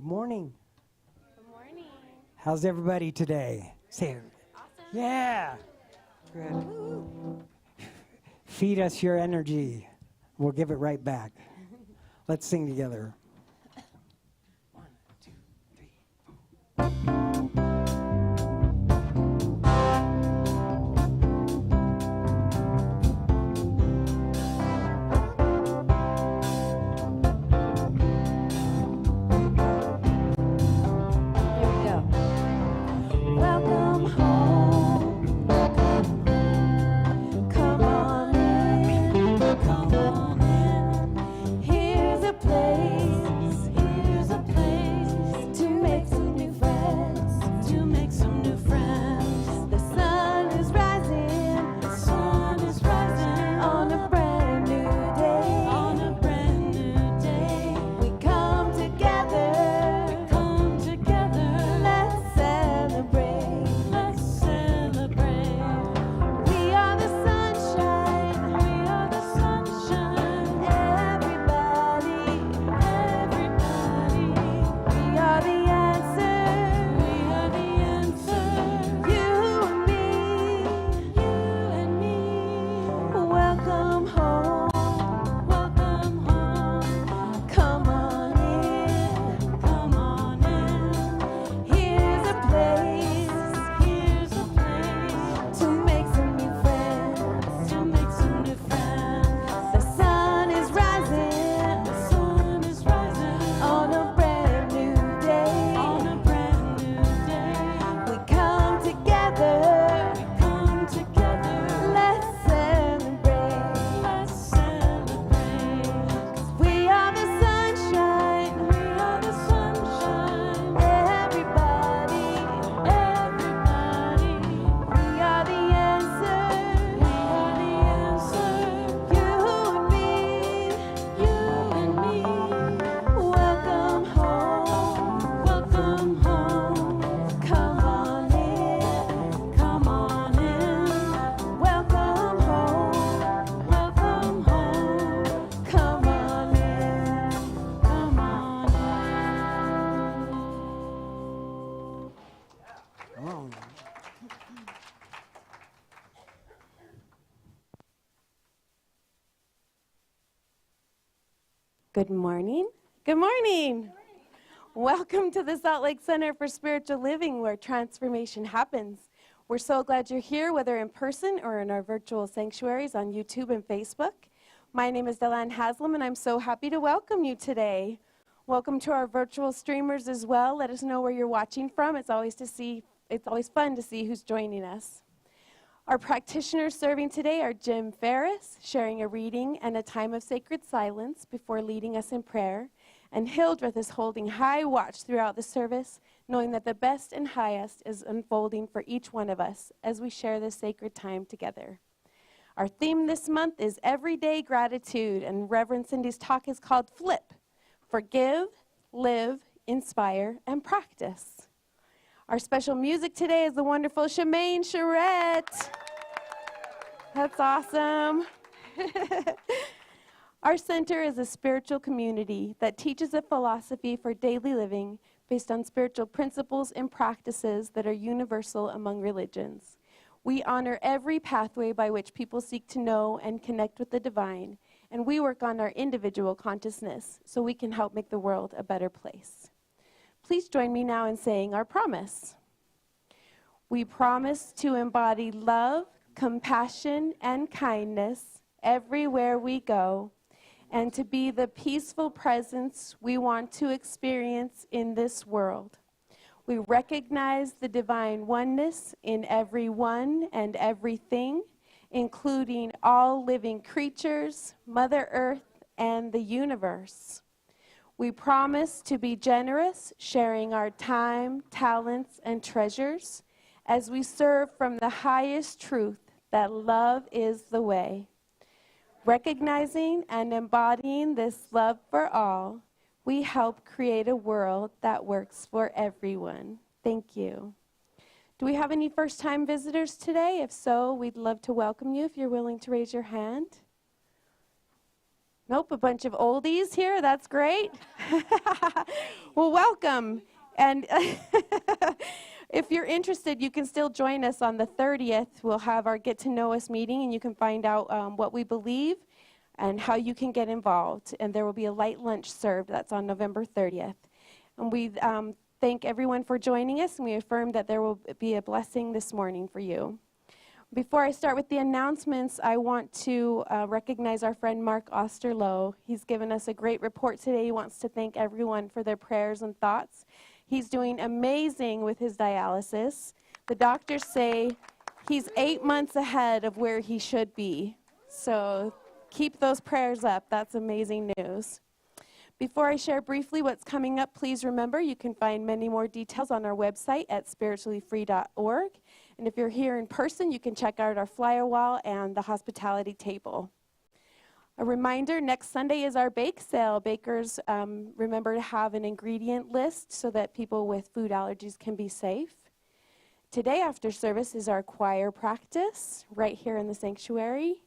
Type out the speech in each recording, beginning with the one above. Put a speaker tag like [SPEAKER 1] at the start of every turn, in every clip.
[SPEAKER 1] Good morning.
[SPEAKER 2] Good morning.
[SPEAKER 1] How's everybody today? Say it.
[SPEAKER 2] Awesome.
[SPEAKER 1] Yeah. Good. Feed us your energy. We'll give it right back. Let's sing together. 1, 2, 3, 4.
[SPEAKER 2] Good morning. Good morning. Welcome to the Salt Lake Center for Spiritual Living, where transformation happens. We're so glad you're here, whether in person or in our virtual sanctuaries on YouTube and Facebook. My name is Delanne Haslam, and I'm so happy to welcome you today. Welcome to our virtual streamers as well. Let us know where you're watching from. It's always fun to see who's joining us. Our practitioners serving today are Jim Ferris, sharing a reading and a time of sacred silence before leading us in prayer, and Hildreth is holding high watch throughout the service, knowing that the best and highest is unfolding for each one of us as we share this sacred time together. Our theme this month is Everyday Gratitude, and Reverend Cindy's talk is called Flip: Forgive, Live, Inspire, and Practice. Our special music today is the wonderful Shemaine Charette. That's awesome. Our center is a spiritual community that teaches a philosophy for daily living based on spiritual principles and practices that are universal among religions. We honor every pathway by which people seek to know and connect with the divine, and we work on our individual consciousness so we can help make the world a better place. Please join me now in saying our promise. We promise to embody love, compassion, and kindness everywhere we go, and to be the peaceful presence we want to experience in this world. We recognize the divine oneness in everyone and everything, including all living creatures, Mother Earth, and the universe. We promise to be generous, sharing our time, talents, and treasures as we serve from the highest truth that love is the way. Recognizing and embodying this love for all, we help create a world that works for everyone. Thank you. Do we have any first-time visitors today? If so, we'd love to welcome you if you're willing to raise your hand. Nope, a bunch of oldies here. That's great. Well, welcome. And if you're interested, you can still join us on the 30th. We'll have our Get to Know Us meeting, and you can find out what we believe and how you can get involved. And there will be a light lunch served. That's on November 30th. And we thank everyone for joining us, and we affirm that there will be a blessing this morning for you. Before I start with the announcements, I want to recognize our friend Mark Osterloh. He's given us a great report today. He wants to thank everyone for their prayers and thoughts. He's doing amazing with his dialysis. The doctors say he's 8 months ahead of where he should be. So keep those prayers up. That's amazing news. Before I share briefly what's coming up, please remember you can find many more details on our website at spirituallyfree.org. And if you're here in person, you can check out our flyer wall and the hospitality table. A reminder, next Sunday is our bake sale. Bakers, remember to have an ingredient list so that people with food allergies can be safe. Today after service is our choir practice right here in the sanctuary.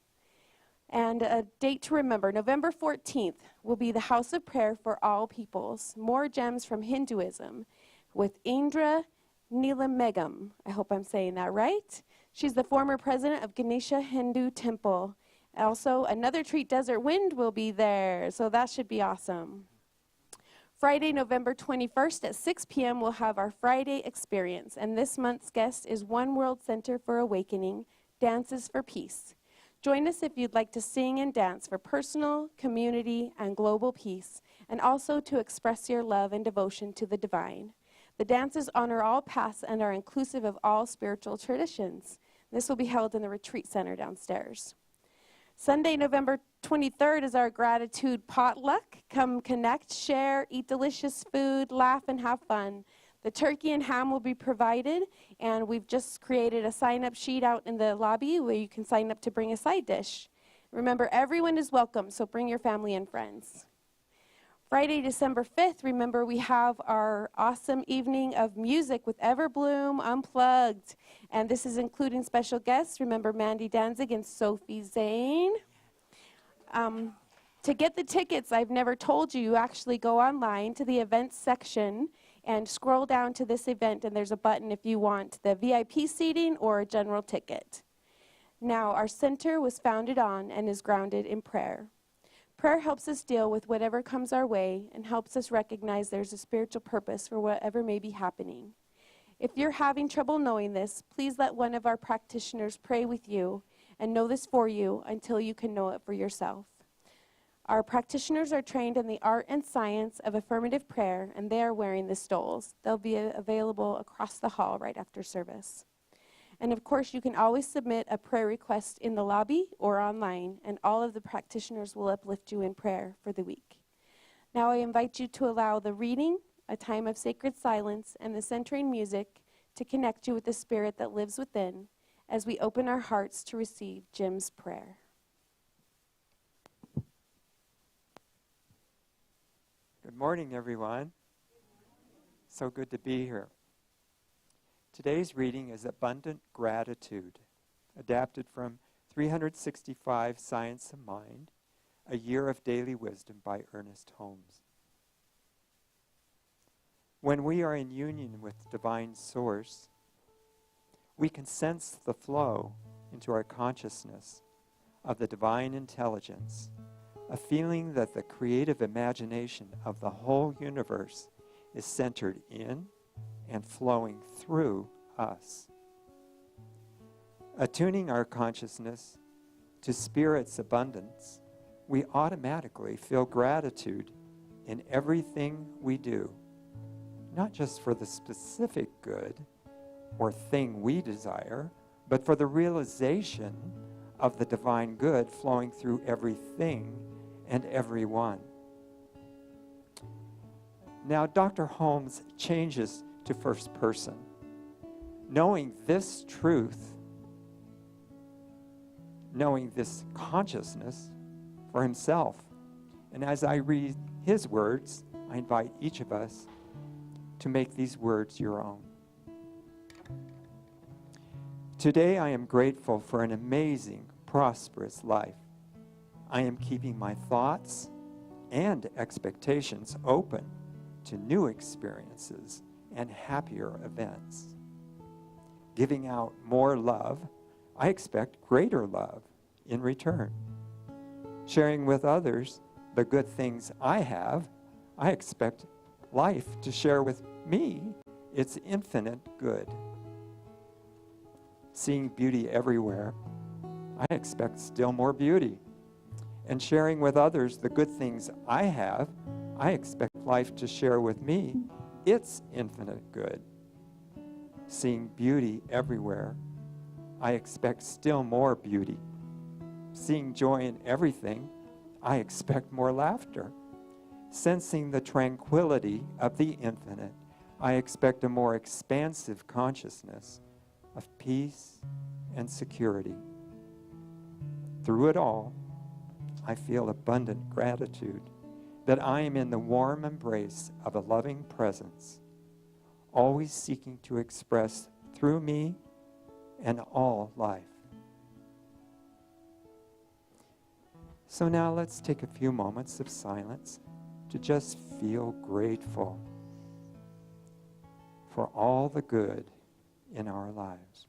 [SPEAKER 2] And a date to remember, November 14th will be the House of Prayer for All Peoples, More Gems from Hinduism, with Indra Neelamegam. I hope I'm saying that right. She's the former president of Ganesha Hindu Temple. Also, Another Treat Desert Wind will be there, so that should be awesome. Friday, November 21st at 6 p.m. we'll have our Friday experience, and this month's guest is One World Center for Awakening, Dances for Peace. Join us if you'd like to sing and dance for personal, community, and global peace, and also to express your love and devotion to the divine. The dances honor all paths and are inclusive of all spiritual traditions. This will be held in the retreat center downstairs. Sunday, November 23rd is our gratitude potluck. Come connect, share, eat delicious food, laugh, and have fun. The turkey and ham will be provided, and we've just created a sign-up sheet out in the lobby where you can sign up to bring a side dish. Remember, everyone is welcome, so bring your family and friends. Friday, December 5th, remember we have our awesome evening of music with Everbloom Unplugged. And this is including special guests. Remember Mandy Danzig and Sophie Zane. To get the tickets, I've never told you, you actually go online to the events section and scroll down to this event, and there's a button if you want the VIP seating or a general ticket. Now, our center was founded on and is grounded in prayer. Prayer helps us deal with whatever comes our way and helps us recognize there's a spiritual purpose for whatever may be happening. If you're having trouble knowing this, please let one of our practitioners pray with you and know this for you until you can know it for yourself. Our practitioners are trained in the art and science of affirmative prayer, and they are wearing the stoles. They'll be available across the hall right after service. And of course, you can always submit a prayer request in the lobby or online, and all of the practitioners will uplift you in prayer for the week. Now I invite you to allow the reading, a time of sacred silence, and the centering music to connect you with the spirit that lives within as we open our hearts to receive Jim's prayer.
[SPEAKER 3] Good morning, everyone. So good to be here. Today's reading is Abundant Gratitude, adapted from 365 Science of Mind, A Year of Daily Wisdom by Ernest Holmes. When we are in union with Divine Source, we can sense the flow into our consciousness of the divine intelligence, a feeling that the creative imagination of the whole universe is centered in and flowing through us. Attuning our consciousness to Spirit's abundance, we automatically feel gratitude in everything we do, not just for the specific good or thing we desire, but for the realization of the divine good flowing through everything and everyone. Now, Dr. Holmes changes to first person. Knowing this truth, knowing this consciousness for himself. And as I read his words, I invite each of us to make these words your own. Today I am grateful for an amazing, prosperous life. I am keeping my thoughts and expectations open to new experiences and happier events. Giving out more love, I expect greater love in return. Sharing with others the good things I have, I expect life to share with me its infinite good. Seeing beauty everywhere, I expect still more beauty. And sharing with others the good things I have, I expect life to share with me its infinite good. Seeing beauty everywhere, I expect still more beauty. Seeing joy in everything, I expect more laughter. Sensing the tranquility of the infinite, I expect a more expansive consciousness of peace and security. Through it all, I feel abundant gratitude that I am in the warm embrace of a loving presence, always seeking to express through me and all life. So now let's take a few moments of silence to just feel grateful for all the good in our lives.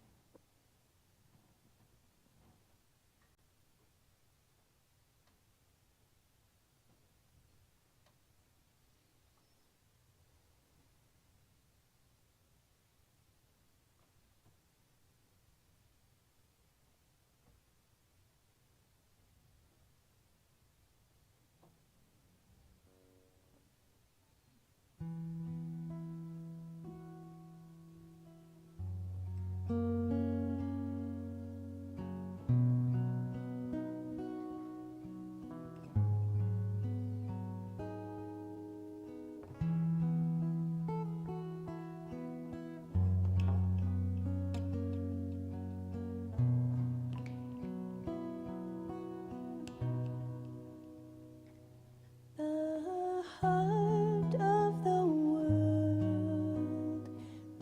[SPEAKER 2] The heart of the world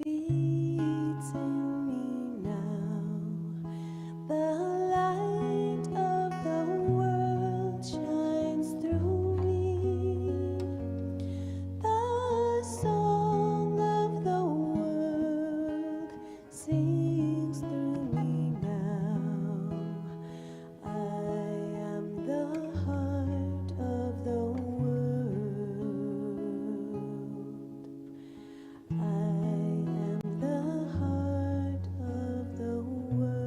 [SPEAKER 2] beats in me now. The light of the world shines through me. The song of the world sings through me now. I am the heart of the world. I am the heart of the world.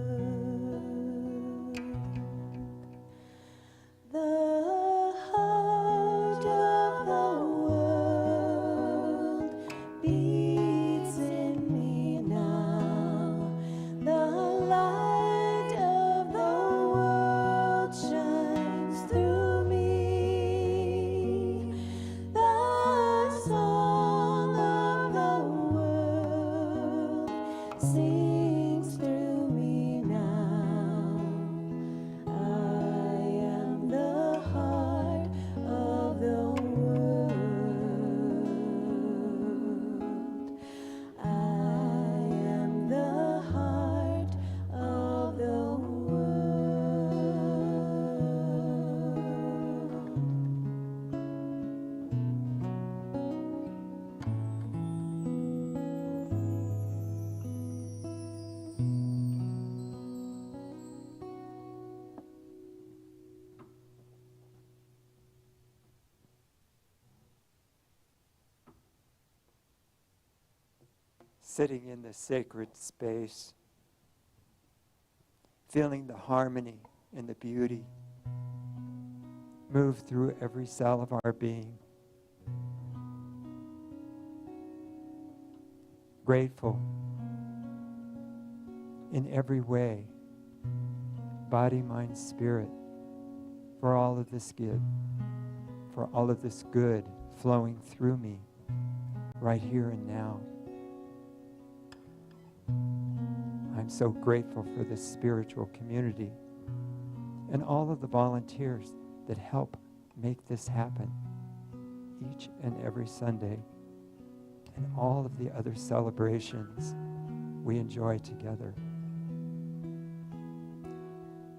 [SPEAKER 2] The heart of the world beats in me now. The light of the world shines through me. The song of the world sings through me now. I am the heart of the world. I am the heart of the world.
[SPEAKER 3] Sitting in the sacred space, feeling the harmony and the beauty move through every cell of our being. Grateful in every way, body, mind, spirit, for all of this good, for all of this good flowing through me right here and now. I'm so grateful for this spiritual community and all of the volunteers that help make this happen each and every Sunday, and all of the other celebrations we enjoy together.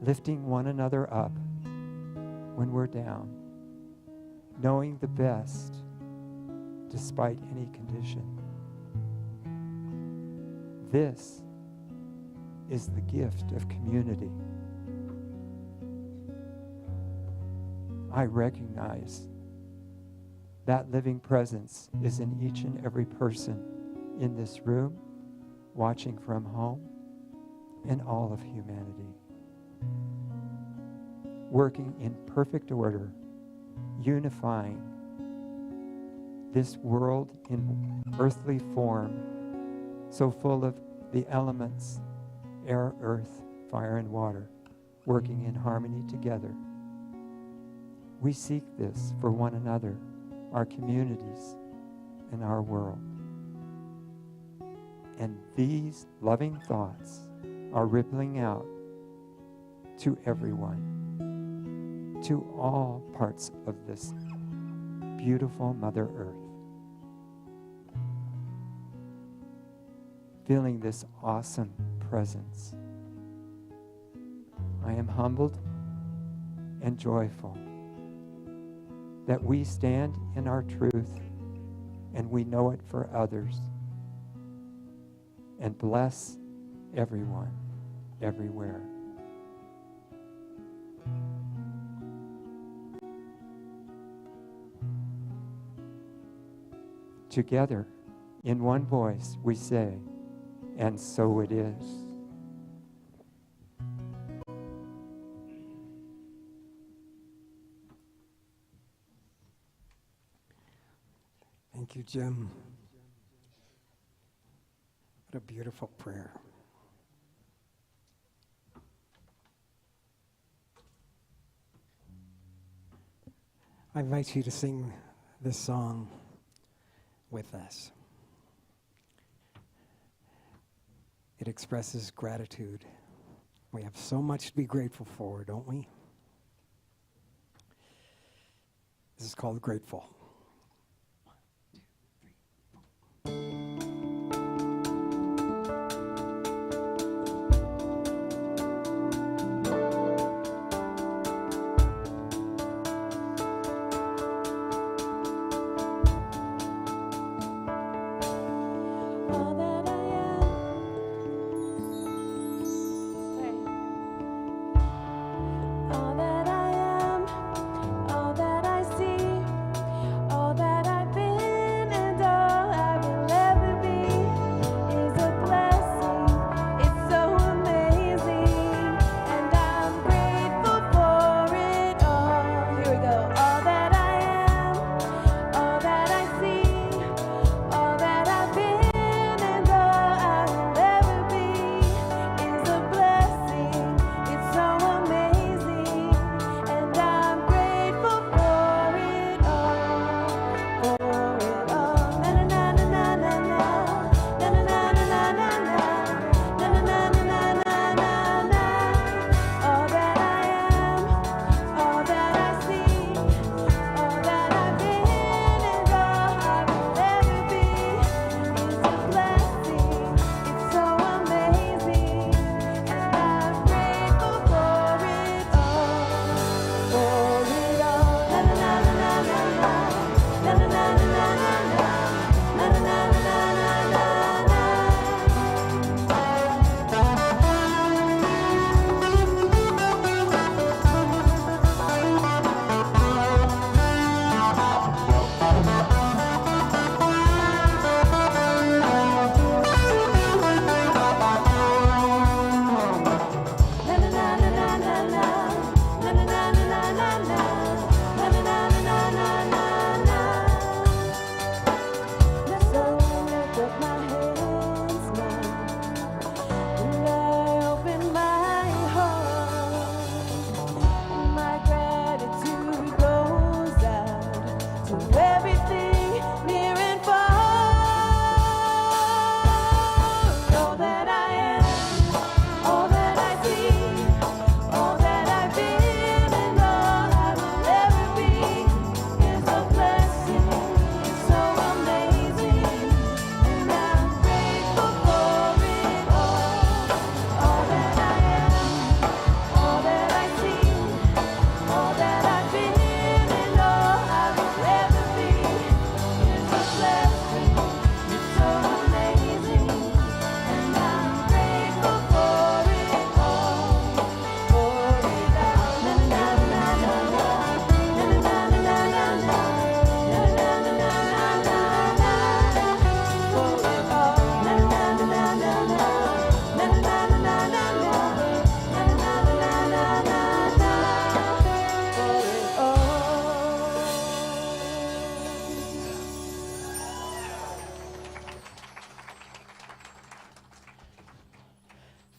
[SPEAKER 3] Lifting one another up when we're down, knowing the best despite any condition. This is the gift of community. I recognize that living presence is in each and every person in this room, watching from home, and all of humanity. Working in perfect order, unifying this world in earthly form, so full of the elements, air, earth, fire, and water, working in harmony together. We seek this for one another, our communities, and our world. And these loving thoughts are rippling out to everyone, to all parts of this beautiful Mother Earth. Feeling this awesome presence, I am humbled and joyful that we stand in our truth and we know it for others, and bless everyone, everywhere. Together, in one voice, we say, and so it is.
[SPEAKER 1] Thank you, Jim. What a beautiful prayer. I invite you to sing this song with us. It expresses gratitude. We have so much to be grateful for, don't we? This is called Grateful.
[SPEAKER 2] All that I am, all that I see,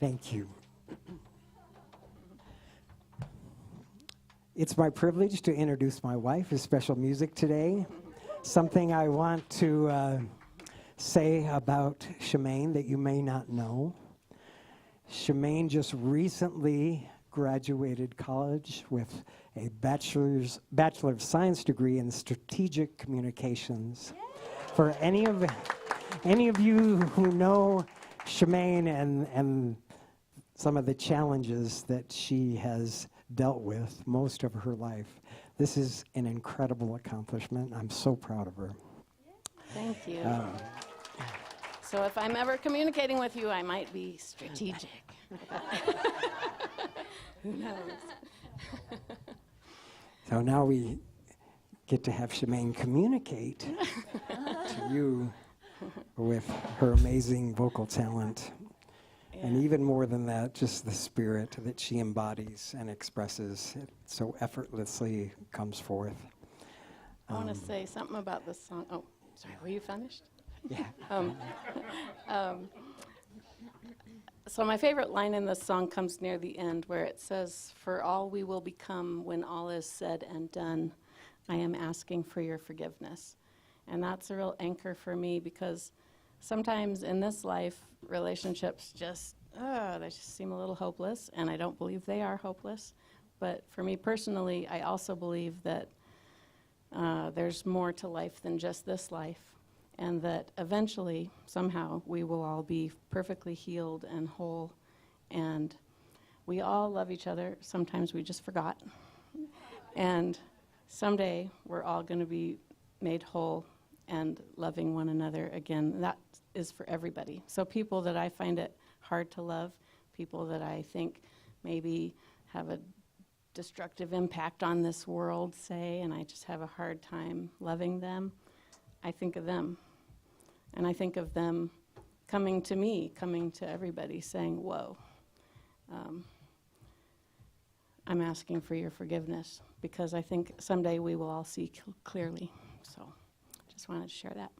[SPEAKER 1] Thank you. It's my privilege to introduce my wife as special music today. Something I want to say about Shemaine that you may not know. Shemaine just recently graduated college with a Bachelor of Science degree in Strategic Communications. For any of you who know Shemaine and some of the challenges that she has dealt with most of her life, this is an incredible accomplishment. I'm so proud of her.
[SPEAKER 4] Thank you. So if I'm ever communicating with you, I might be strategic. Who knows?
[SPEAKER 1] So now we get to have Shemaine communicate to you with her amazing vocal talent. And
[SPEAKER 4] Yeah.
[SPEAKER 1] even more than that, just the spirit that she embodies and expresses. It so effortlessly comes forth.
[SPEAKER 4] I want to say something about this song. Oh, sorry, were you finished?
[SPEAKER 1] Yeah.
[SPEAKER 4] So my favorite line in this song comes near the end where it says, "For all we will become when all is said and done, I am asking for your forgiveness." And that's a real anchor for me because sometimes in this life, relationships they just seem a little hopeless, and I don't believe they are hopeless. But for me personally, I also believe that there's more to life than just this life, and that eventually, somehow, we will all be perfectly healed and whole, and we all love each other. Sometimes we just forgot. And someday, we're all going to be made whole and loving one another again. That is for everybody. So people that I find it hard to love, people that I think maybe have a destructive impact on this world, say, and I just have a hard time loving them, I think of them. And I think of them coming to me, coming to everybody, saying, whoa, I'm asking for your forgiveness, because I think someday we will all see clearly. So just wanted to share that.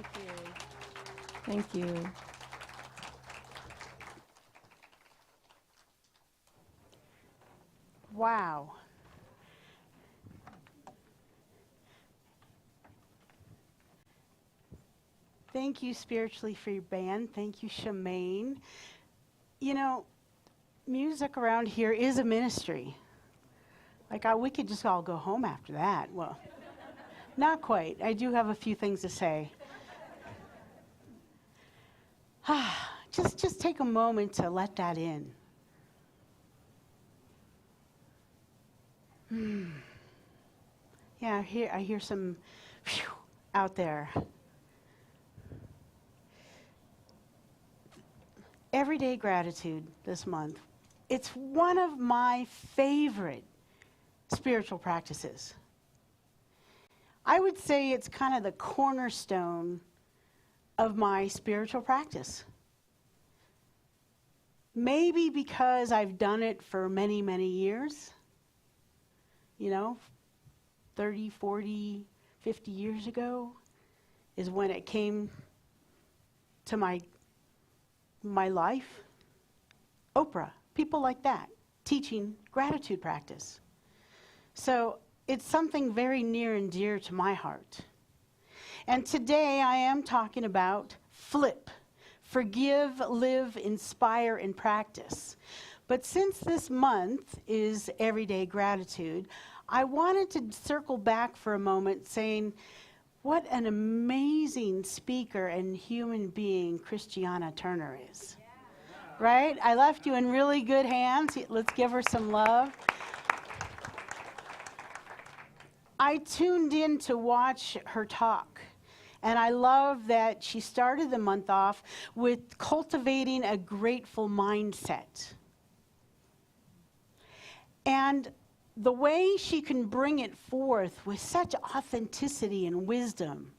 [SPEAKER 4] Thank you. Thank you.
[SPEAKER 5] Wow. Thank you, Spiritually Free Band. Thank you, Shemaine. You know, music around here is a ministry. Like, we could just all go home after that. Well, not quite. I do have a few things to say. Just take a moment to let that in. Yeah, I hear some phew out there. Everyday gratitude this month. It's one of my favorite spiritual practices. I would say it's kind of the cornerstone of my spiritual practice. Maybe because I've done it for many, many years. 30, 40, 50 years ago is when it came to my life. Oprah, people like that, teaching gratitude practice. So it's something very near and dear to my heart. And today I am talking about FLIP, forgive, live, inspire, and practice. But since this month is Everyday Gratitude, I wanted to circle back for a moment saying, what an amazing speaker and human being Christiana Turner is. Yeah. Right? I left you in really good hands. Let's give her some love. I tuned in to watch her talk. And I love that she started the month off with cultivating a grateful mindset. And the way she can bring it forth with such authenticity and wisdom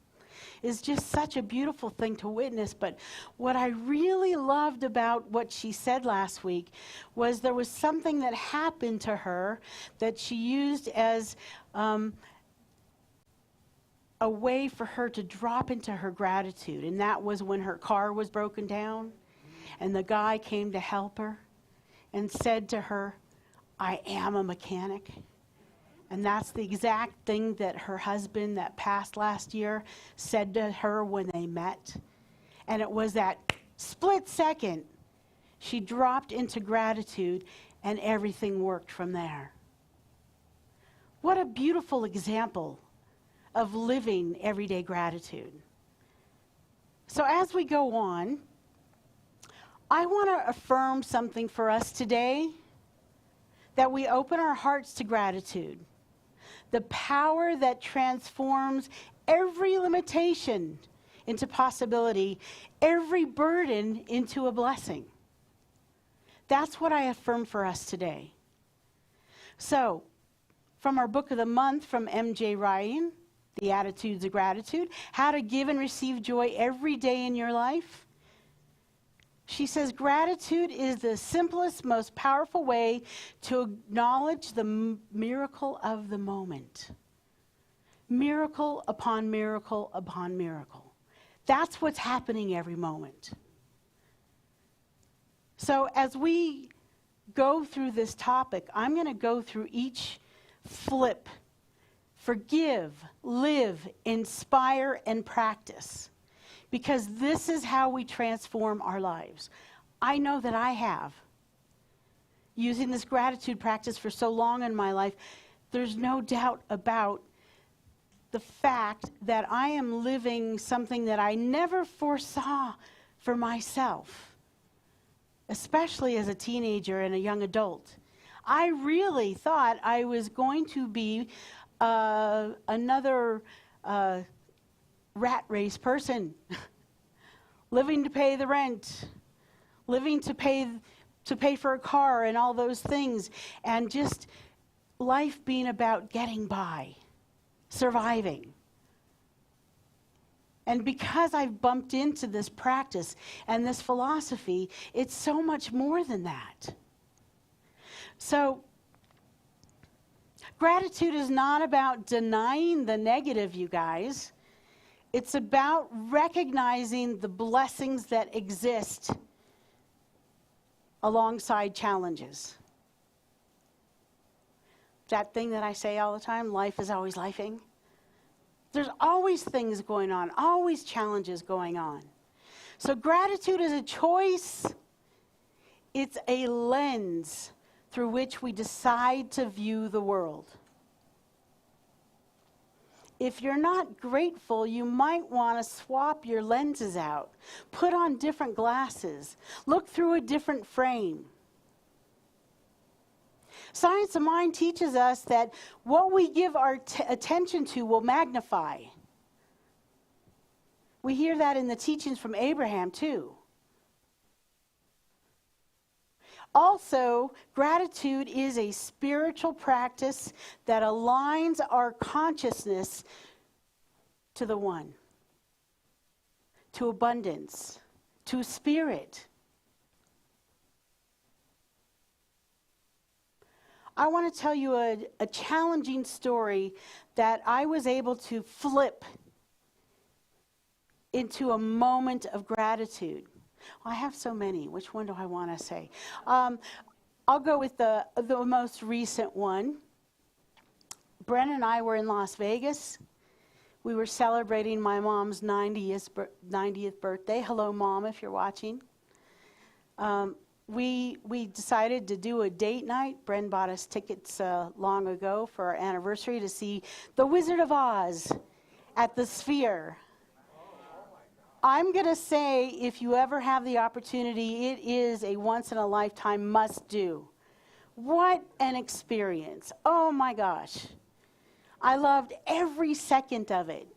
[SPEAKER 5] is just such a beautiful thing to witness. But what I really loved about what she said last week was there was something that happened to her that she used as a way for her to drop into her gratitude. And that was when her car was broken down and the guy came to help her and said to her, I am a mechanic. And that's the exact thing that her husband that passed last year said to her when they met. And it was that split second she dropped into gratitude and everything worked from there. What a beautiful example of living everyday gratitude. So as we go on, I want to affirm something for us today, that we open our hearts to gratitude, the power that transforms every limitation into possibility, every burden into a blessing. That's what I affirm for us today. So, from our book of the month from M.J. Ryan, The Attitudes of Gratitude, How to Give and Receive Joy Every Day in Your Life. She says, gratitude is the simplest, most powerful way to acknowledge the miracle of the moment. Miracle upon miracle upon miracle. That's what's happening every moment. So as we go through this topic, I'm going to go through each flip. Forgive, live, inspire, and practice. Because this is how we transform our lives. I know that I have. Using this gratitude practice for so long in my life, there's no doubt about the fact that I am living something that I never foresaw for myself, especially as a teenager and a young adult. I really thought I was going to be another rat race person, living to pay the rent, living to pay for a car and all those things, and just life being about getting by, surviving. And because I've bumped into this practice and this philosophy, it's so much more than that. So, gratitude is not about denying the negative, you guys. It's about recognizing the blessings that exist alongside challenges. That thing that I say all the time, life is always lifing. There's always things going on, always challenges going on. So gratitude is a choice. It's a lens through which we decide to view the world. If you're not grateful, you might want to swap your lenses out, put on different glasses, look through a different frame. Science of mind teaches us that what we give our attention to will magnify. We hear that in the teachings from Abraham too. Also, gratitude is a spiritual practice that aligns our consciousness to the one, to abundance, to spirit. I want to tell you a challenging story that I was able to flip into a moment of gratitude. I have so many. Which one do I want to say? I'll go with the most recent one. Bren and I were in Las Vegas. We were celebrating my mom's 90th birthday. Hello, Mom, if you're watching. We decided to do a date night. Bren bought us tickets long ago for our anniversary to see The Wizard of Oz at the Sphere. I'm going to say, if you ever have the opportunity, it is a once-in-a-lifetime must-do. What an experience. Oh, my gosh. I loved every second of it.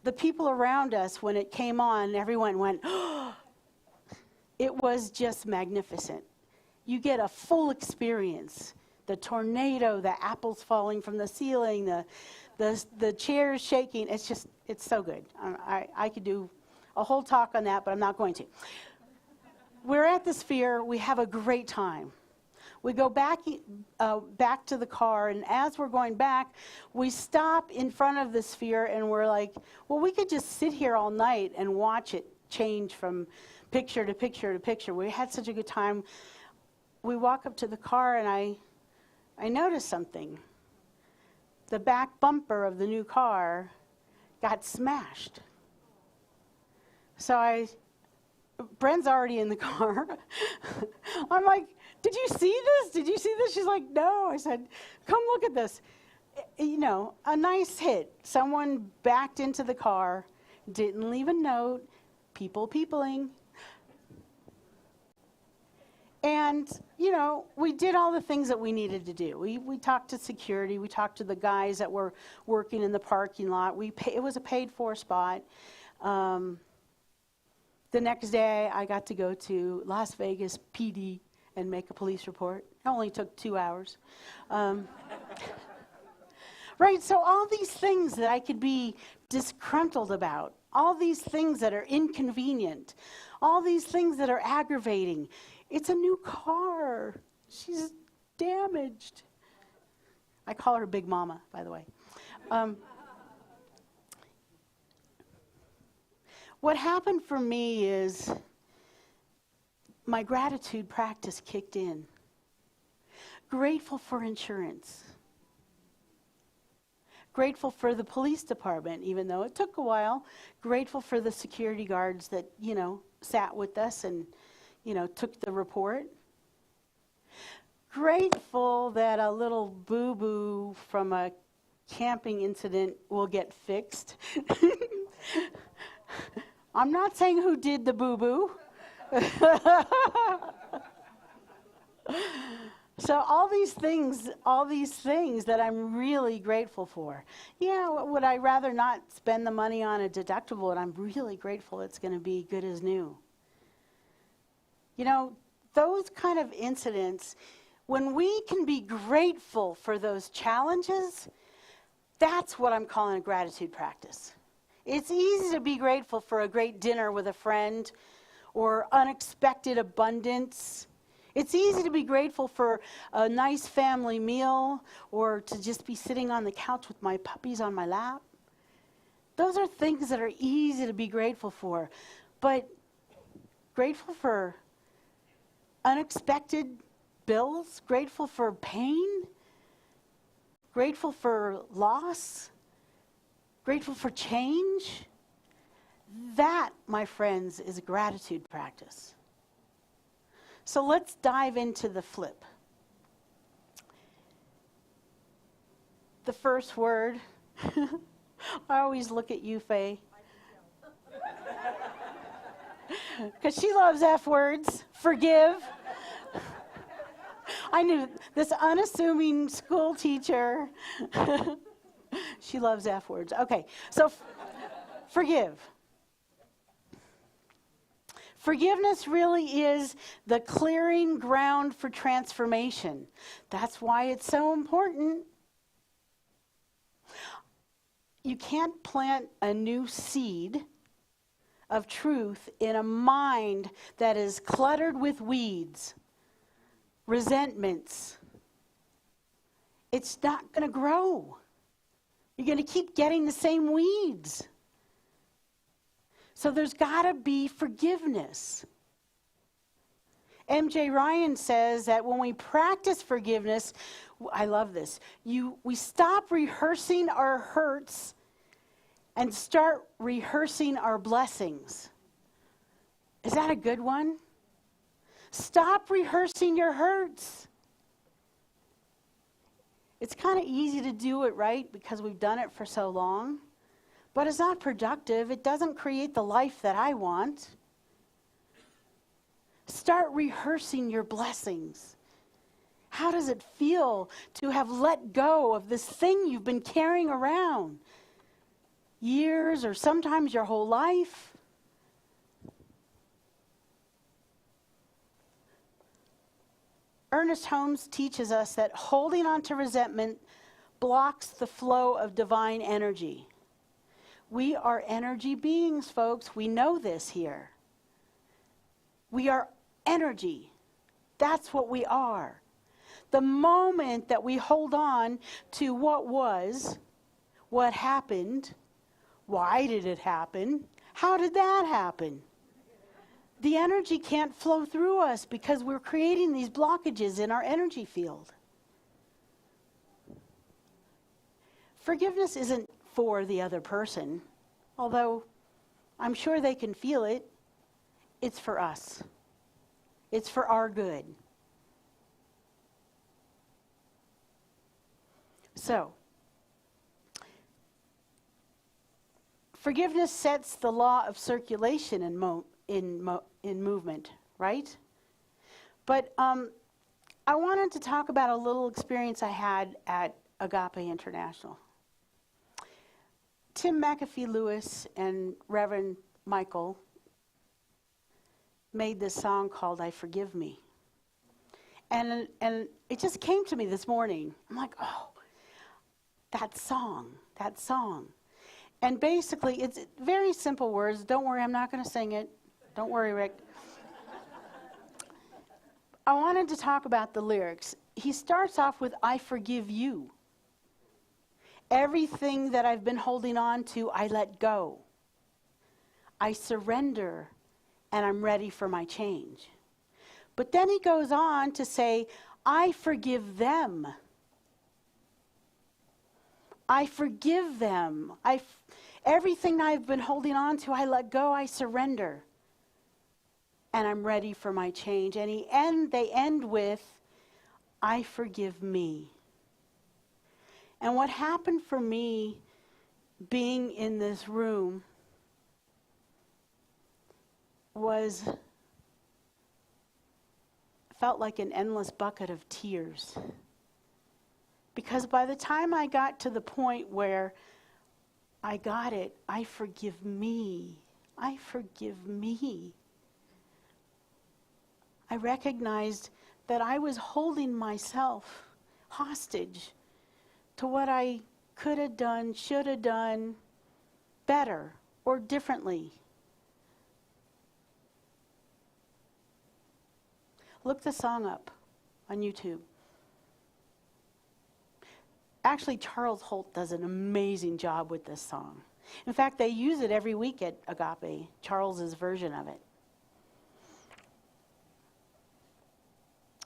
[SPEAKER 5] The people around us, when it came on, everyone went, oh, it was just magnificent. You get a full experience. The tornado, the apples falling from the ceiling, the chairs shaking. It's so good. I could do a whole talk on that, but I'm not going to. We're at the Sphere. We have a great time. We go back to the car, and as we're going back, we stop in front of the Sphere, and we're like, well, we could just sit here all night and watch it change from picture to picture to picture. We had such a good time. We walk up to the car, and I noticed something. The back bumper of the new car got smashed. So Bren's already in the car. I'm like, did you see this? Did you see this? She's like, no. I said, come look at this. You know, a nice hit. Someone backed into the car, didn't leave a note, peopling. And, you know, we did all the things that we needed to do. We talked to security. We talked to the guys that were working in the parking lot. It was a paid-for spot. The next day, I got to go to Las Vegas PD and make a police report. It only took 2 hours. Right, so all these things that I could be disgruntled about, all these things that are inconvenient, all these things that are aggravating. It's a new car. She's damaged. I call her Big Mama, by the way. What happened for me is my gratitude practice kicked in. Grateful for insurance. Grateful for the police department, even though it took a while. Grateful for the security guards that, you know, sat with us and, you know, took the report. Grateful that a little boo-boo from a camping incident will get fixed. I'm not saying who did the boo-boo. So all these things that I'm really grateful for. Yeah, would I rather not spend the money on a deductible, and I'm really grateful it's going to be good as new. You know, those kind of incidents, when we can be grateful for those challenges, that's what I'm calling a gratitude practice. It's easy to be grateful for a great dinner with a friend or unexpected abundance. It's easy to be grateful for a nice family meal or to just be sitting on the couch with my puppies on my lap. Those are things that are easy to be grateful for. But grateful for unexpected bills, grateful for pain, grateful for loss, grateful for change. That, my friends, is a gratitude practice. So let's dive into the flip. The first word, I always look at you, Faye. Because she loves F words. Forgive. I knew this unassuming school teacher. She loves F words. Okay, so forgive. Forgiveness really is the clearing ground for transformation. That's why it's so important. You can't plant a new seed of truth in a mind that is cluttered with weeds, resentments. It's not going to grow. You're going to keep getting the same weeds. So there's got to be forgiveness. M.J. Ryan says that when we practice forgiveness, I love this, we stop rehearsing our hurts and start rehearsing our blessings. Is that a good one? Stop rehearsing your hurts. It's kind of easy to do it, right? Because we've done it for so long. But it's not productive. It doesn't create the life that I want. Start rehearsing your blessings. How does it feel to have let go of this thing you've been carrying around? Years or sometimes your whole life? Ernest Holmes teaches us that holding on to resentment blocks the flow of divine energy. We are energy beings, folks. We know this here. We are energy. That's what we are. The moment that we hold on to what was, what happened, why did it happen, how did that happen? The energy can't flow through us because we're creating these blockages in our energy field. Forgiveness isn't for the other person, although I'm sure they can feel it. It's for us. It's for our good. So, forgiveness sets the law of circulation in movement, right? But I wanted to talk about a little experience I had at Agape International. Tim McAfee Lewis and Reverend Michael made this song called I Forgive Me. And it just came to me this morning. I'm like, oh, that song. And basically, it's very simple words. Don't worry, I'm not going to sing it. Don't worry, Rick. I wanted to talk about the lyrics. He starts off with, I forgive you. Everything that I've been holding on to, I let go. I surrender, and I'm ready for my change. But then he goes on to say, I forgive them. I forgive them. Everything I've been holding on to, I let go, I surrender. And I'm ready for my change. And they end with, I forgive me. And what happened for me being in this room felt like an endless bucket of tears. Because by the time I got to the point where I got it, I forgive me. I forgive me. I recognized that I was holding myself hostage to what I could have done, should have done better or differently. Look the song up on YouTube. Actually, Charles Holt does an amazing job with this song. In fact, they use it every week at Agape, Charles's version of it.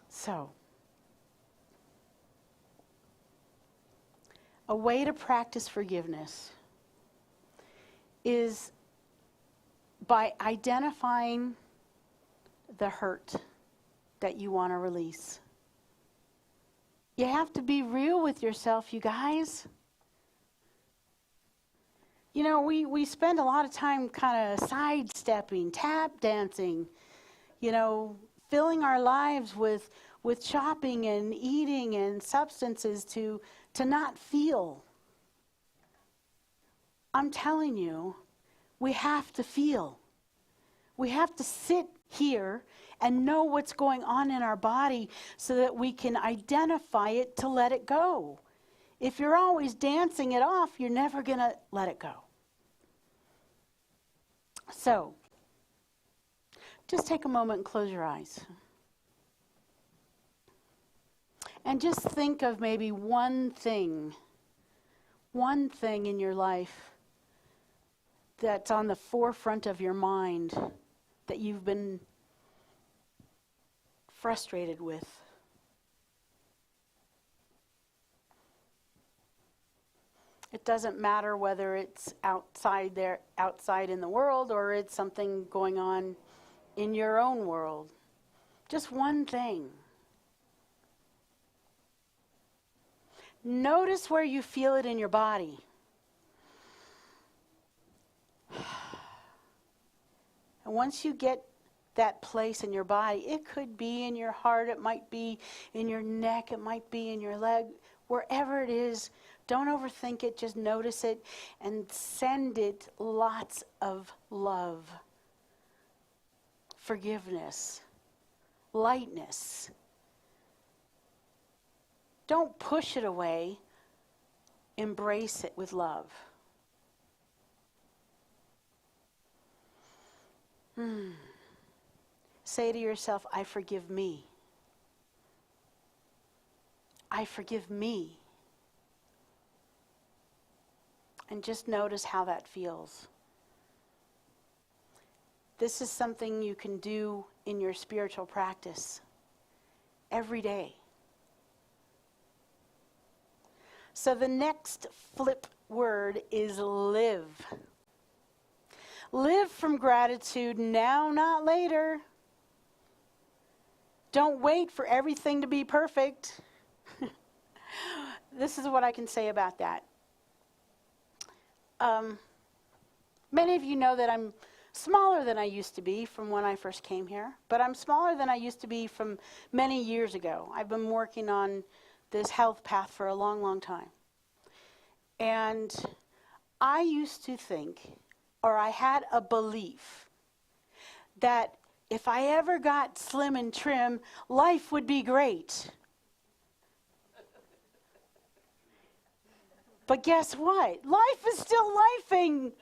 [SPEAKER 5] So, a way to practice forgiveness is by identifying the hurt that you want to release. You have to be real with yourself, you guys. You know, we spend a lot of time kind of sidestepping, tap dancing, you know, filling our lives with shopping and eating and substances to not feel. I'm telling you, we have to feel. We have to sit here and know what's going on in our body so that we can identify it to let it go. If you're always dancing it off, you're never going to let it go. So, just take a moment and close your eyes. And just think of maybe one thing in your life that's on the forefront of your mind that you've been frustrated with. It doesn't matter whether it's outside in the world, or it's something going on in your own world. Just one thing. Notice where you feel it in your body. And once you get that place in your body, it could be in your heart, it might be in your neck, it might be in your leg, wherever it is, don't overthink it, just notice it and send it lots of love, forgiveness, lightness. Don't push it away, embrace it with love. Say to yourself, I forgive me. I forgive me. And just notice how that feels. This is something you can do in your spiritual practice every day. So the next flip word is live. Live from gratitude now, not later. Don't wait for everything to be perfect. This is what I can say about that. Many of you know that I'm smaller than I used to be from when I first came here, but I'm smaller than I used to be from many years ago. I've been working on this health path for a long, long time. And I used to think, or I had a belief, that if I ever got slim and trim, life would be great. But guess what? Life is still lifing.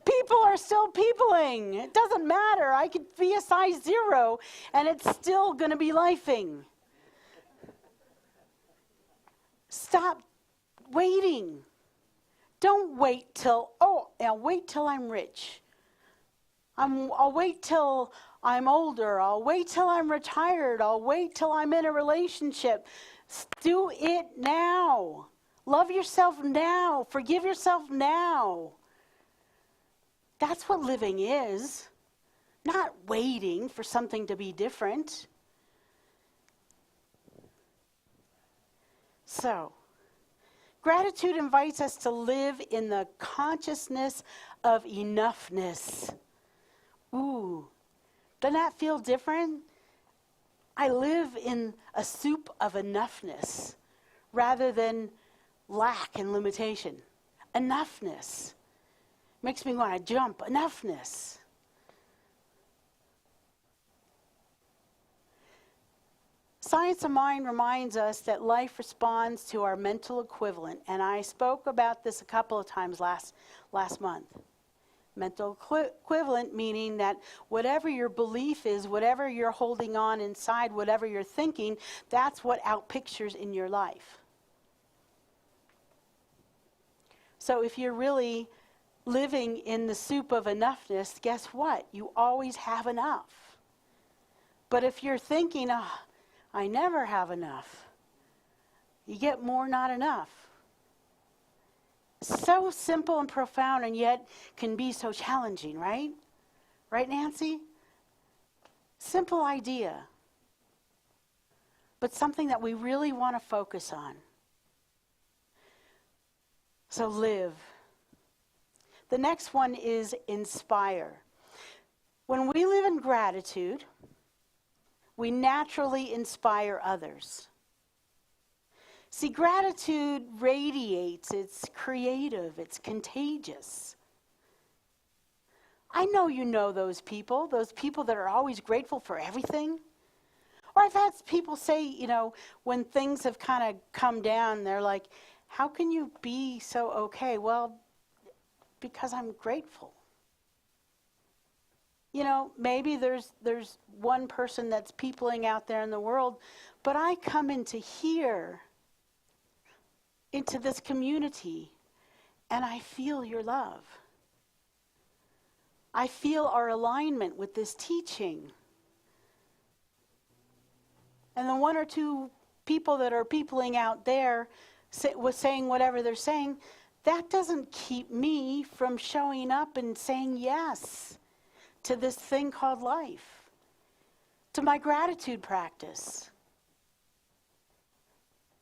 [SPEAKER 5] People are still peopling. It doesn't matter. I could be a size 0 and it's still going to be lifing. Stop waiting. Don't wait till, I'll wait till I'm rich. I'll wait till I'm older. I'll wait till I'm retired. I'll wait till I'm in a relationship. Do it now. Love yourself now. Forgive yourself now. That's what living is. Not waiting for something to be different. So, gratitude invites us to live in the consciousness of enoughness. Ooh, doesn't that feel different? I live in a soup of enoughness rather than lack and limitation. Enoughness makes me want to jump. Enoughness. Science of Mind reminds us that life responds to our mental equivalent, and I spoke about this a couple of times last month. Mental equivalent meaning that whatever your belief is, whatever you're holding on inside, whatever you're thinking, that's what outpictures in your life. So if you're really living in the soup of enoughness, guess what? You always have enough. But if you're thinking, oh, I never have enough, you get more not enough. So simple and profound, and yet can be so challenging, right? Right, Nancy? Simple idea, but something that we really want to focus on. So live. The next one is inspire. When we live in gratitude, we naturally inspire others. See, gratitude radiates, it's creative, it's contagious. I know you know those people that are always grateful for everything. Or I've had people say, you know, when things have kind of come down, they're like, how can you be so okay? Well, because I'm grateful. You know, maybe there's one person that's peopling out there in the world, but I come into here, into this community, and I feel your love. I feel our alignment with this teaching. And the one or two people that are peopling out there was saying whatever they're saying, that doesn't keep me from showing up and saying yes to this thing called life, to my gratitude practice.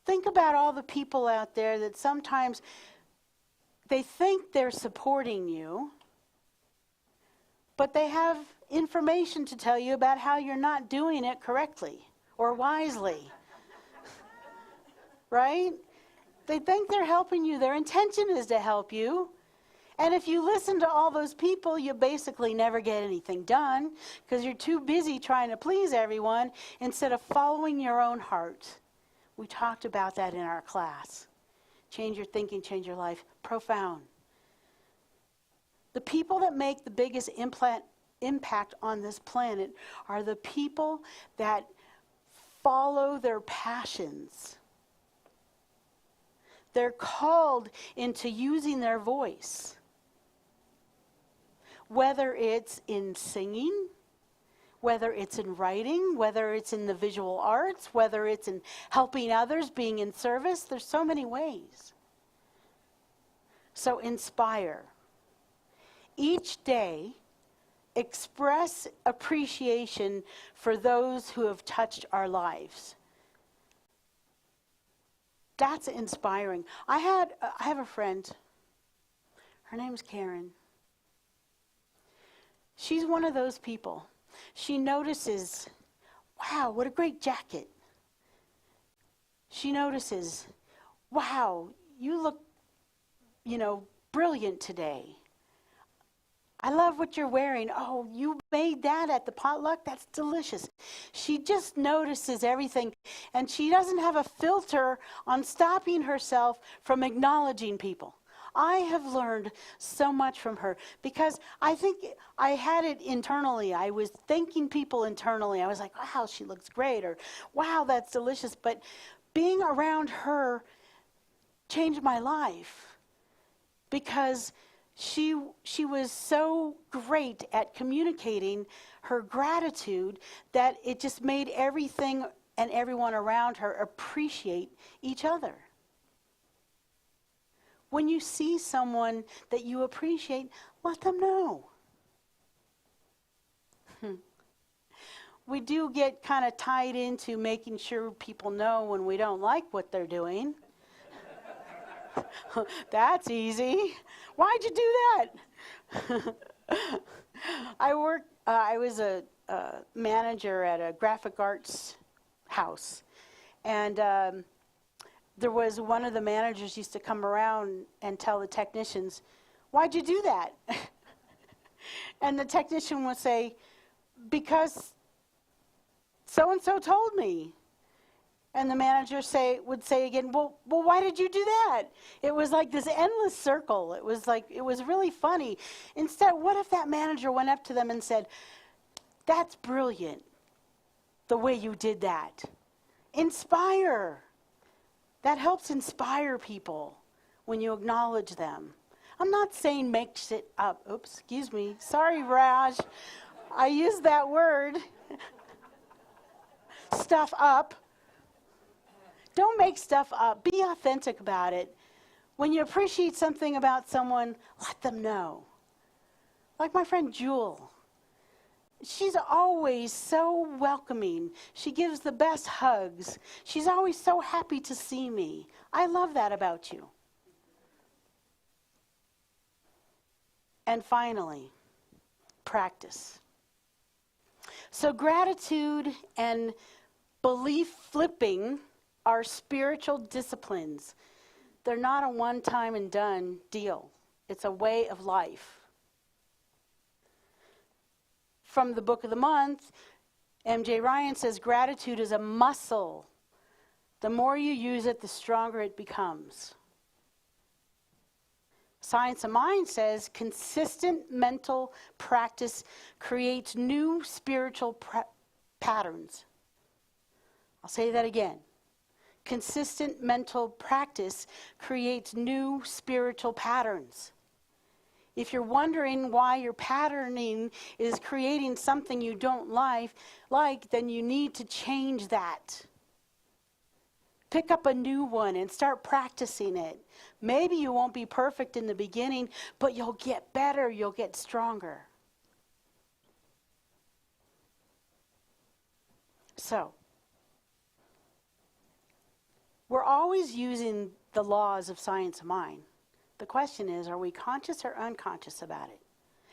[SPEAKER 5] Think about all the people out there that sometimes they think they're supporting you, but they have information to tell you about how you're not doing it correctly or wisely. Right? They think they're helping you. Their intention is to help you. And if you listen to all those people, you basically never get anything done because you're too busy trying to please everyone instead of following your own heart. We talked about that in our class. Change your thinking, change your life. Profound. The people that make the biggest impact on this planet are the people that follow their passions. They're called into using their voice. Whether it's in singing, whether it's in writing, whether it's in the visual arts, whether it's in helping others, being in service, there's so many ways. So inspire. Each day, express appreciation for those who have touched our lives. That's inspiring. I have a friend. Her name's Karen. She's one of those people. She notices, wow, what a great jacket. She notices, wow, you look, brilliant today. I love what you're wearing. Oh, you made that at the potluck? That's delicious. She just notices everything, and she doesn't have a filter on stopping herself from acknowledging people. I have learned so much from her because I think I had it internally. I was thanking people internally. I was like, wow, she looks great, or wow, that's delicious. But being around her changed my life because she was so great at communicating her gratitude that it just made everything and everyone around her appreciate each other. When you see someone that you appreciate, let them know. We do get kind of tied into making sure people know when we don't like what they're doing. That's easy. Why'd you do that? I was a manager at a graphic arts house. And there was one of the managers used to come around and tell the technicians, why'd you do that? And the technician would say, because so-and-so told me. And the manager would say again, well, why did you do that? It was like this endless circle. It was really funny. Instead, what if that manager went up to them and said, that's brilliant, the way you did that. Inspire. That helps inspire people when you acknowledge them. I'm not saying make shit up. Oops, excuse me. Sorry, Raj. I used that word. Stuff up. Don't make stuff up. Be authentic about it. When you appreciate something about someone, let them know. Like my friend Jewel. She's always so welcoming. She gives the best hugs. She's always so happy to see me. I love that about you. And finally, practice. So gratitude and belief flipping are spiritual disciplines. They're not a one-time and done deal. It's a way of life. From the book of the month, M.J. Ryan says gratitude is a muscle. The more you use it, the stronger it becomes. Science of Mind says consistent mental practice creates new spiritual patterns. I'll say that again. Consistent mental practice creates new spiritual patterns. If you're wondering why your patterning is creating something you don't like, then you need to change that. Pick up a new one and start practicing it. Maybe you won't be perfect in the beginning, but you'll get better, you'll get stronger. So, we're always using the laws of science of mind. The question is, are we conscious or unconscious about it?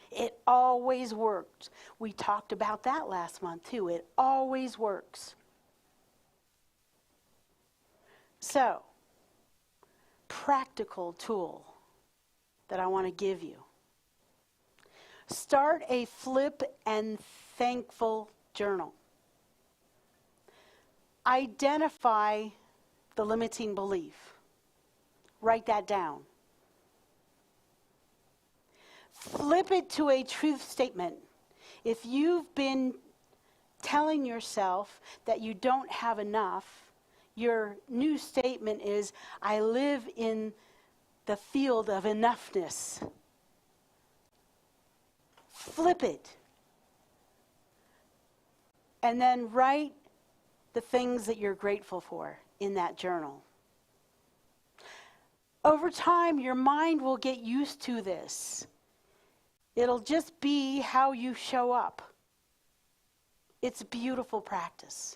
[SPEAKER 5] It always works. We talked about that last month too. It always works. So, practical tool that I want to give you. Start a flip and thankful journal. Identify the limiting belief. Write that down. Flip it to a truth statement. If you've been telling yourself that you don't have enough, your new statement is, I live in the field of enoughness. Flip it. And then write the things that you're grateful for in that journal. Over time, your mind will get used to this. It'll just be how you show up. It's a beautiful practice.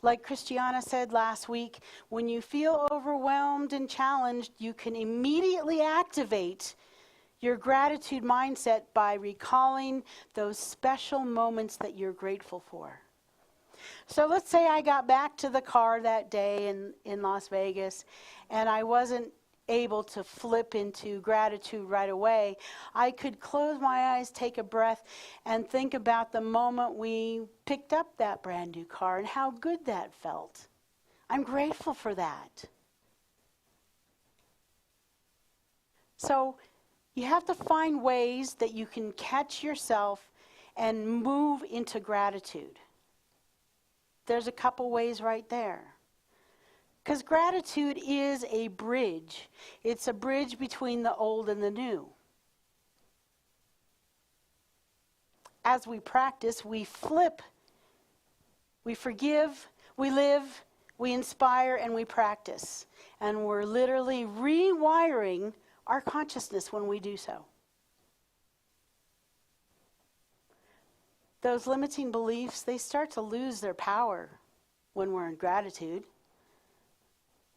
[SPEAKER 5] Like Christiana said last week, when you feel overwhelmed and challenged, you can immediately activate your gratitude mindset by recalling those special moments that you're grateful for. So let's say I got back to the car that day in Las Vegas, and I wasn't able to flip into gratitude right away. I could close my eyes, take a breath, and think about the moment we picked up that brand new car and how good that felt. I'm grateful for that. So you have to find ways that you can catch yourself and move into gratitude. There's a couple ways right there. Because gratitude is a bridge. It's a bridge between the old and the new. As we practice, we flip, we forgive, we live, we inspire, and we practice. And we're literally rewiring our consciousness when we do so. Those limiting beliefs, they start to lose their power when we're in gratitude.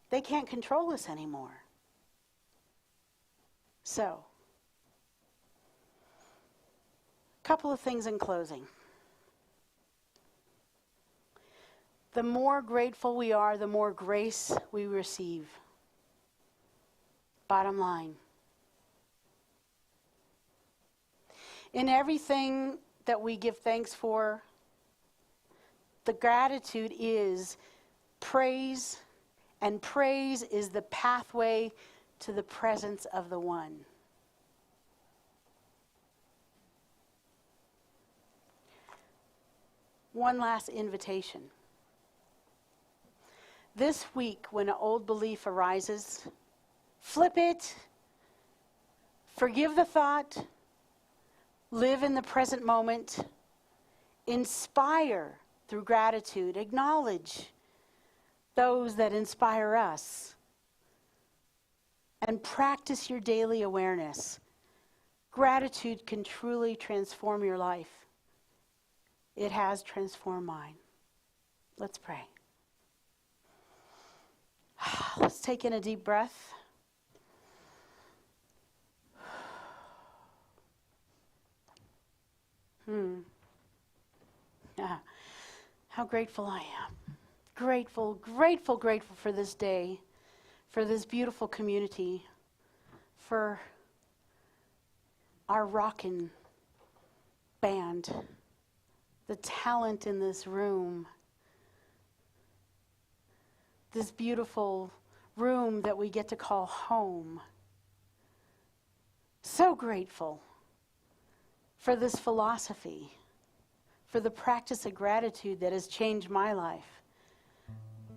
[SPEAKER 5] They can't control us anymore. So, a couple of things in closing. The more grateful we are, the more grace we receive. Bottom line. In everything that we give thanks for, the gratitude is praise, and praise is the pathway to the presence of the One. One last invitation. This week, when an old belief arises, flip it, Forgive the thought. Live in the present moment. Inspire through gratitude. Acknowledge those that inspire us. And practice your daily awareness. Gratitude can truly transform your life. It has transformed mine. Let's pray. Let's take in a deep breath. Yeah. How grateful I am. Grateful, grateful, grateful for this day, for this beautiful community, for our rockin' band, the talent in this room, this beautiful room that we get to call home. So grateful for this philosophy, for the practice of gratitude that has changed my life.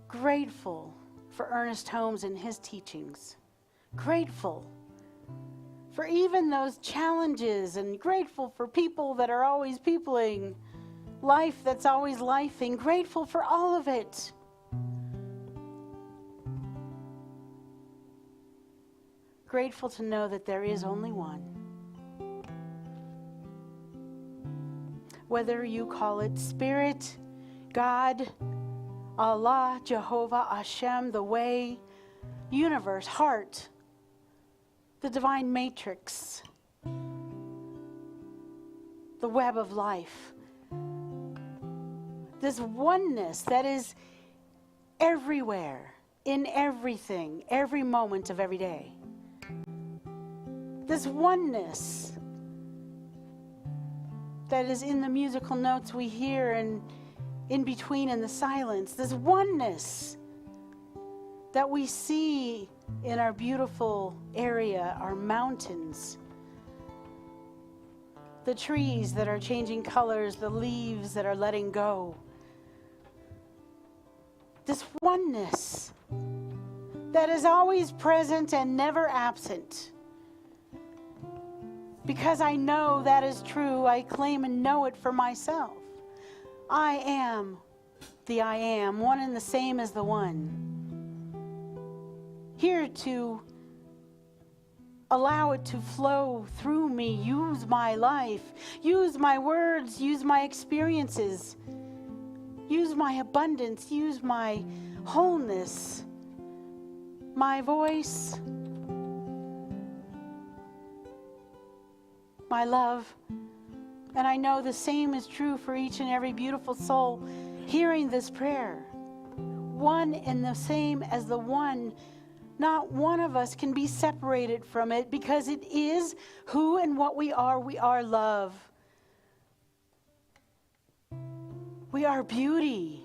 [SPEAKER 5] Grateful for Ernest Holmes and his teachings. Grateful for even those challenges, and grateful for people that are always peopling, life that's always lifing. Grateful for all of it. Grateful to know that there is only one. Whether you call it Spirit, God, Allah, Jehovah, Hashem, the Way, Universe, Heart, the Divine Matrix, the web of life. This oneness that is everywhere, in everything, every moment of every day. This oneness that is in the musical notes we hear and in between in the silence. This oneness that we see in our beautiful area, our mountains. The trees that are changing colors, the leaves that are letting go. This oneness that is always present and never absent. Because I know that is true, I claim and know it for myself. I am the I am, one and the same as the one. Here to allow it to flow through me, use my life, use my words, use my experiences, use my abundance, use my wholeness, my voice, my love. And I know the same is true for each and every beautiful soul hearing this prayer. One and the same as the one. Not one of us can be separated from it, because it is who and what we are. We are love. We are beauty.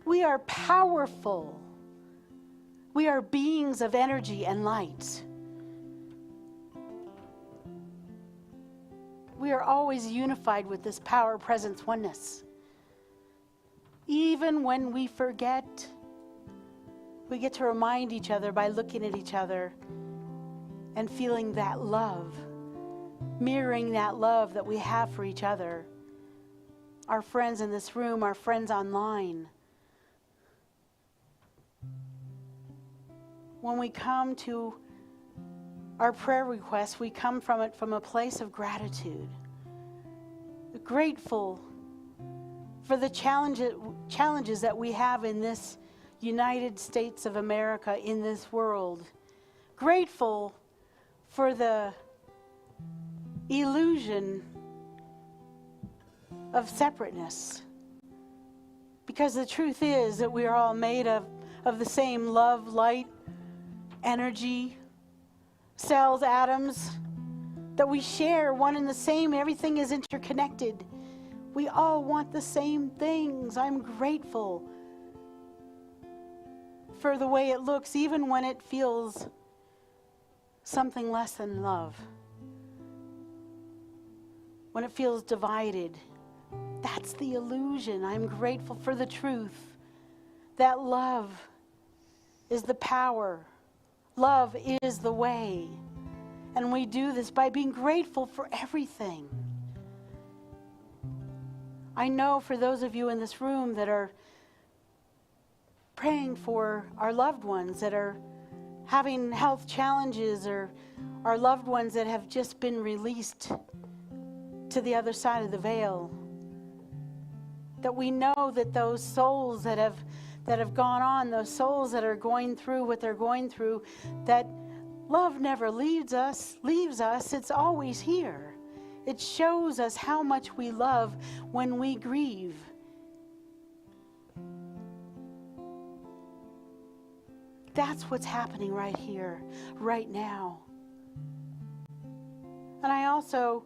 [SPEAKER 5] We are powerful. We are beings of energy and light. We are always unified with this power, presence, oneness. Even when we forget, we get to remind each other by looking at each other and feeling that love, mirroring that love that we have for each other. Our friends in this room, our friends online. When we come to our prayer requests, we come from it from a place of gratitude. Grateful for the challenges that we have in this United States of America, in this world. Grateful for the illusion of separateness. Because the truth is that we are all made of the same love, light, energy, cells, atoms, that we share one and the same. Everything is interconnected. We all want the same things. I'm grateful for the way it looks, even when it feels something less than love. When it feels divided, that's the illusion. I'm grateful for the truth that love is the power. Love is the way. And we do this by being grateful for everything. I know for those of you in this room that are praying for our loved ones that are having health challenges, or our loved ones that have just been released to the other side of the veil, that we know that those souls that have gone on, those souls that are going through what they're going through, that love never leaves us. It's always here. It shows us how much we love when we grieve. That's what's happening right here, right now. And I also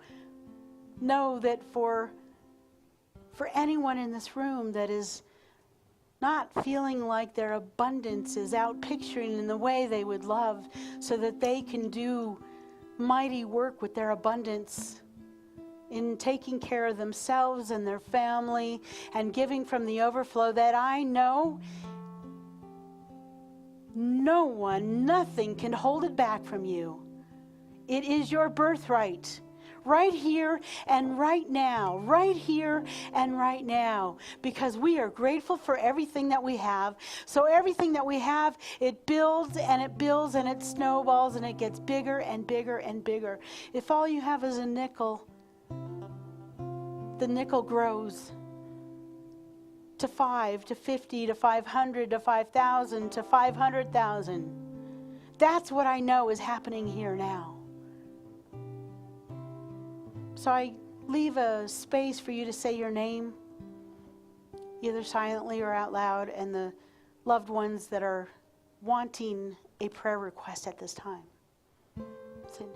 [SPEAKER 5] know that for anyone in this room that is not feeling like their abundance is out picturing in the way they would love so that they can do mighty work with their abundance in taking care of themselves and their family and giving from the overflow, that I know no one, nothing can hold it back from you. It is your birthright. Right here and right now. Right here and right now. Because we are grateful for everything that we have. So everything that we have, it builds and it builds and it snowballs and it gets bigger and bigger and bigger. If all you have is a nickel, the nickel grows to 5, to 50, to 500, to 5,000, to 500,000. That's what I know is happening here now. So I leave a space for you to say your name, either silently or out loud, and the loved ones that are wanting a prayer request at this time. Cindy.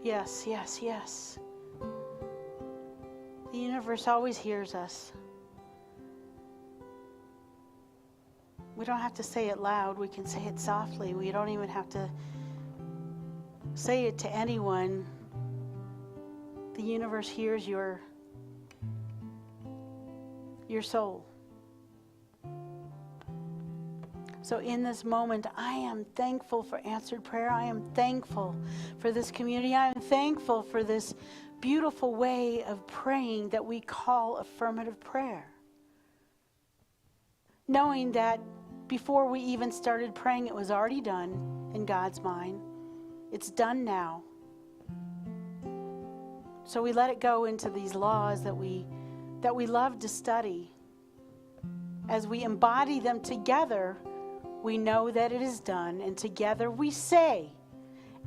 [SPEAKER 5] Yes, yes, yes. The universe always hears us. We don't have to say it loud. We can say it softly. We don't even have to say it to anyone. The universe hears your soul. So in this moment, I am thankful for answered prayer. I am thankful for this community. I am thankful for this beautiful way of praying that we call affirmative prayer. Knowing that before we even started praying, it was already done in God's mind. It's done now. So we let it go into these laws that we love to study. As we embody them together, we know that it is done, and together we say,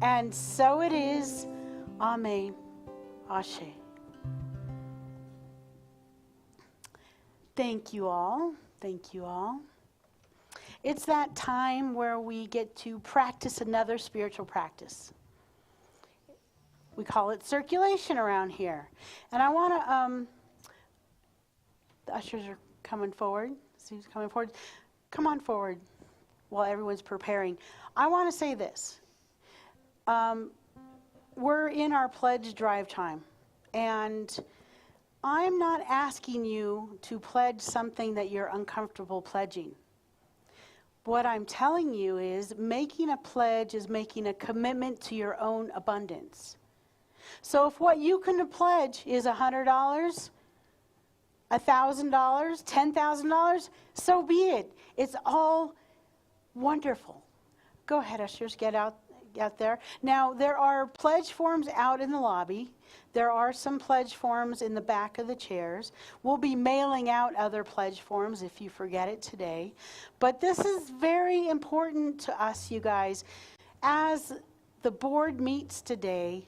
[SPEAKER 5] and so it is. Amen. Ashe. Thank you all. Thank you all. It's that time where we get to practice another spiritual practice. We call it circulation around here. And I want to, the ushers are coming forward. See who's coming forward. Come on forward while everyone's preparing. I want to say this. We're in our pledge drive time. And I'm not asking you to pledge something that you're uncomfortable pledging. What I'm telling you is making a pledge is making a commitment to your own abundance. So if what you can pledge is $100, $1,000, $10,000, so be it. It's all wonderful. Go ahead, ushers, get out there. Now, there are pledge forms out in the lobby. There are some pledge forms in the back of the chairs. We'll be mailing out other pledge forms if you forget it today. But this is very important to us, you guys. As the board meets today,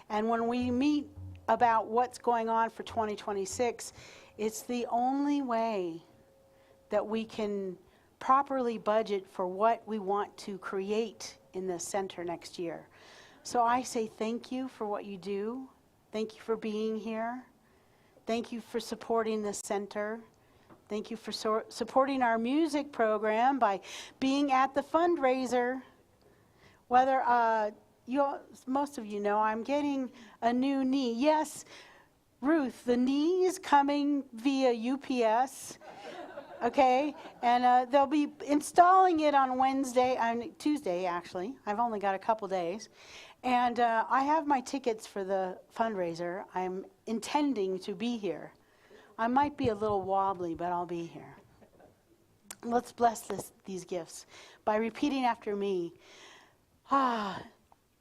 [SPEAKER 5] and when we meet about what's going on for 2026, it's the only way that we can properly budget for what we want to create in the center next year. So I say thank you for what you do. Thank you for being here. Thank you for supporting the center. Thank you for supporting our music program by being at the fundraiser. Whether most of you know, I'm getting a new knee. Yes, Ruth, the knee is coming via UPS. Okay, and they'll be installing it on Tuesday actually. I've only got a couple days. And I have my tickets for the fundraiser. I'm intending to be here. I might be a little wobbly, but I'll be here. Let's bless these gifts by repeating after me.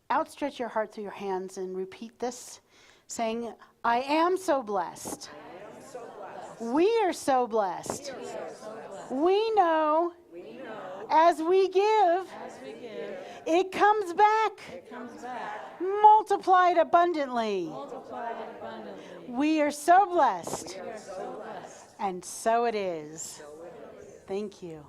[SPEAKER 5] Outstretch your heart through your hands and repeat this, saying, I am so blessed. We are so blessed. We know as we give, it comes back. Multiplied abundantly. We are so blessed. And so it is. Thank you.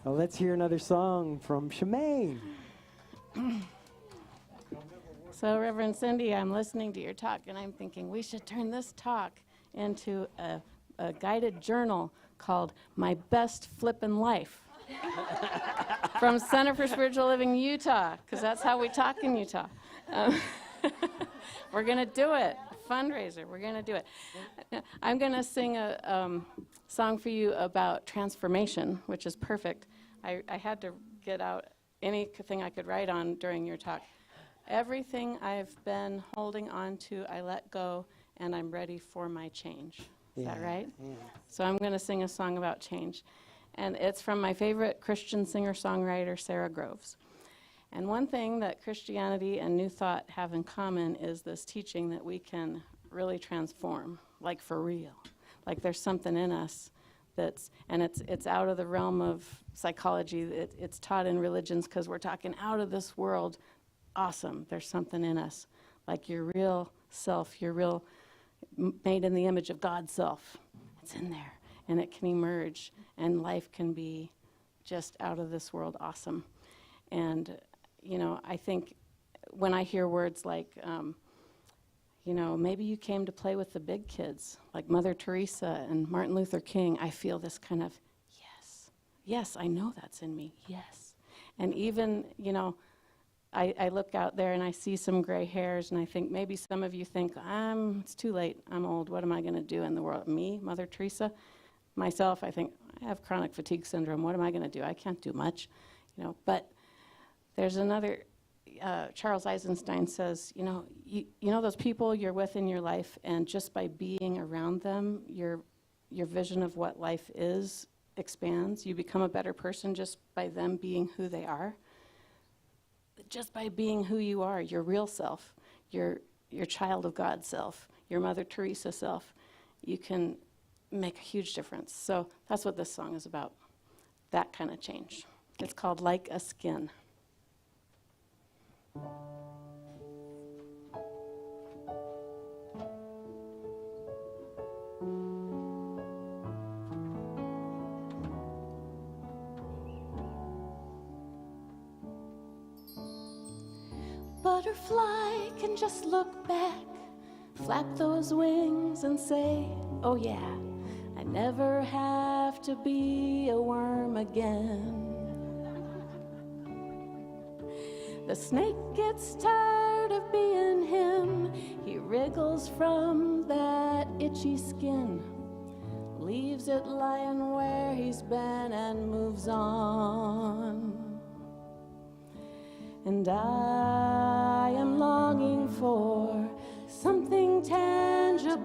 [SPEAKER 1] Well, let's hear another song from Shemaine.
[SPEAKER 4] So, Reverend Cindy, I'm listening to your talk, and I'm thinking we should turn this talk into a guided journal called My Best Flippin' Life from Center for Spiritual Living, Utah, because that's how we talk in Utah. We're going to do it. Fundraiser. We're going to do it. I'm going to sing a song for you about transformation, which is perfect. I had to get out anything I could write on during your talk. Everything I've been holding on to, I let go, and I'm ready for my change. Is that right? Yeah. So I'm going to sing a song about change. And it's from my favorite Christian singer-songwriter, Sarah Groves. And one thing that Christianity and New Thought have in common is this teaching that we can really transform, like for real. Like there's something in us it's out of the realm of psychology. It's taught in religions because we're talking out of this world. Awesome. There's something in us, like your real self, your real made in the image of God's self. It's in there, and it can emerge, and life can be just out of this world awesome. And, I think when I hear words like, maybe you came to play with the big kids, like Mother Teresa and Martin Luther King, I feel this kind of, yes, I know that's in me, yes. And even, I look out there and I see some gray hairs, and I think maybe some of you think, it's too late, I'm old, what am I going to do in the world? Me, Mother Teresa? Myself, I think, I have chronic fatigue syndrome, what am I going to do? I can't do much, But there's another, Charles Eisenstein says, you know those people you're with in your life, and just by being around them, your vision of what life is expands. You become a better person just by them being who they are. Just by being who you are, your real self, your child of God self, your Mother Teresa self, you can make a huge difference. So that's what this song is about, that kind of change. It's called Like a Skin. butterfly can just look back, flap those wings and say, oh yeah, I never have to be a worm again. The snake gets tired of being him. He wriggles from that itchy skin, leaves it lying where he's been and moves on. And I am longing for something tangible,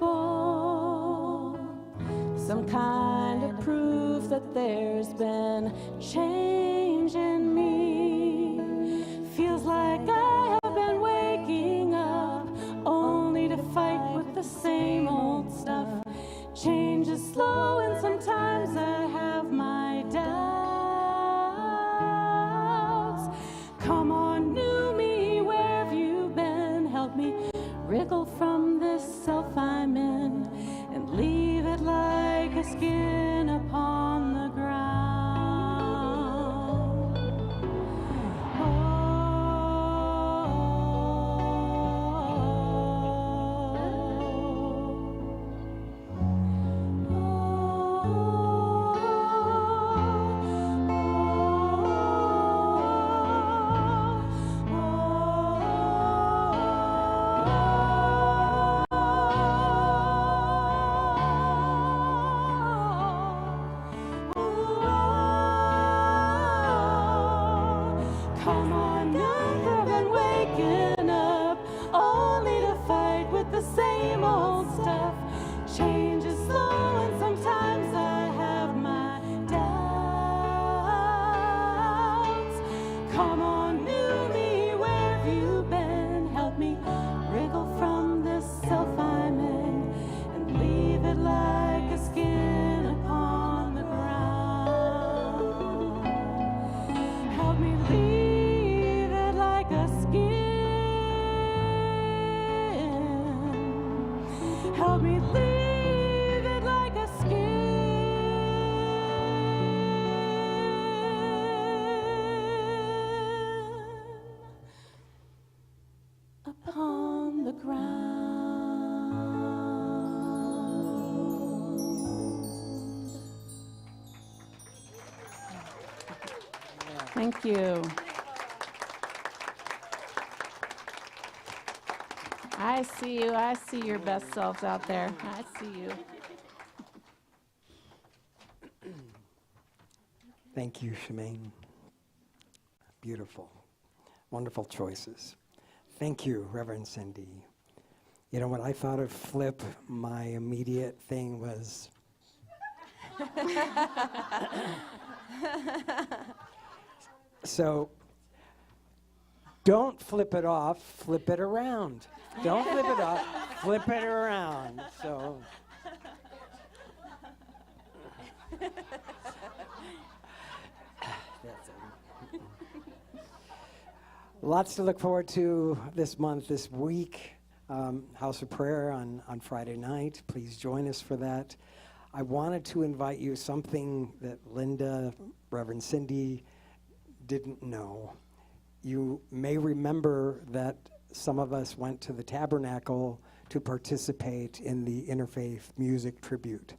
[SPEAKER 4] some kind of proof that there's been change in me. Feels like I have been waking up only to fight with the same old stuff. Change is slow and sometimes I have my doubts. Come on, new me, where have you been? Help me wriggle from this self I'm in and leave it like a skin upon the ground. Come on, I've been waking up only to fight with the same old stuff. Change is slow and sometimes I have my doubts. Come on, new me, where have you been? Help me wriggle from this self I'm in and leave it like a skin upon the ground. Help me leave it like a skin. Help me leave it like a skin upon the ground. Thank you. I see you. I see your best selves out there. I see you.
[SPEAKER 1] Thank you, Shemaine. Beautiful. Wonderful choices. Thank you, Reverend Cindy. You know, when I thought of Flip, my immediate thing was... So, don't flip it off, flip it around. Don't flip it off, flip it around. So... Lots to look forward to this month, this week. House of Prayer on Friday night. Please join us for that. I wanted to invite you something that Linda, Reverend Cindy didn't know. You may remember that some of us went to the Tabernacle to participate in the Interfaith Music Tribute.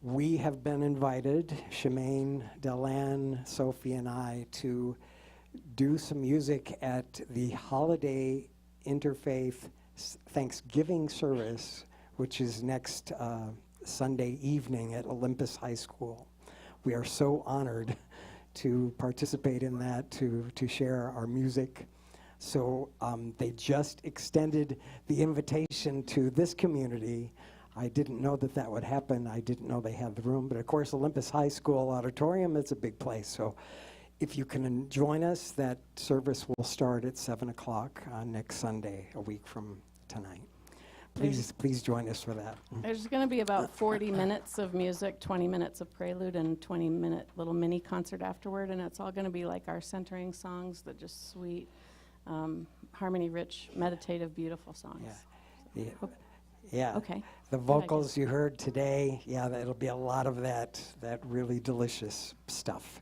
[SPEAKER 1] We have been invited, Shemaine, Delanne, Sophie, and I, to do some music at the Holiday Interfaith Thanksgiving service, which is next Sunday evening at Olympus High School. We are so honored to participate in that, to share our music. So they just extended the invitation to this community. I didn't know that that would happen. I didn't know they had the room. But of course, Olympus High School auditorium, it's a big place. So if you can join us, that service will start at 7 o'clock next Sunday, a week from tonight. Please join us for that.
[SPEAKER 4] There's going to be about 40 minutes of music, 20 minutes of prelude, and 20-minute little mini concert afterward, and it's all going to be like our centering songs, that just sweet, harmony-rich, meditative, beautiful songs.
[SPEAKER 1] Yeah.
[SPEAKER 4] Okay.
[SPEAKER 1] The vocals you heard today, it'll be a lot of that really delicious stuff.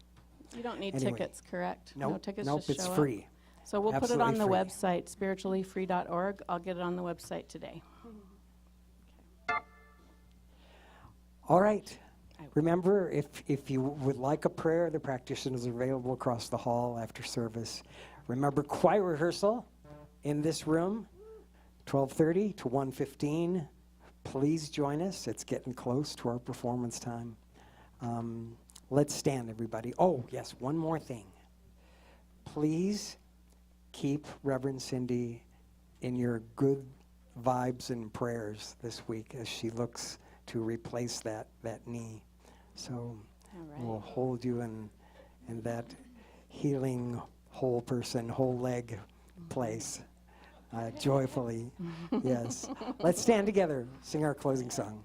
[SPEAKER 4] You don't need
[SPEAKER 1] Anyway.
[SPEAKER 4] tickets, correct?
[SPEAKER 1] Nope,
[SPEAKER 4] No tickets,
[SPEAKER 1] nope,
[SPEAKER 4] just
[SPEAKER 1] it's
[SPEAKER 4] show
[SPEAKER 1] free.
[SPEAKER 4] up? So we'll put it
[SPEAKER 1] Absolutely
[SPEAKER 4] on the
[SPEAKER 1] free.
[SPEAKER 4] website, spirituallyfree.org. I'll get it on the website today.
[SPEAKER 1] All right. Remember, if you would like a prayer, the practitioners are available across the hall after service. Remember, choir rehearsal in this room, 12:30 to 1:15. Please join us. It's getting close to our performance time. Let's stand, everybody. Oh, yes, one more thing. Please keep Reverend Cindy in your good vibes and prayers this week as she looks to replace that knee. So
[SPEAKER 4] All right.
[SPEAKER 1] we'll hold you in that healing whole person, whole leg place, joyfully. Yes. Let's stand together, sing our closing song.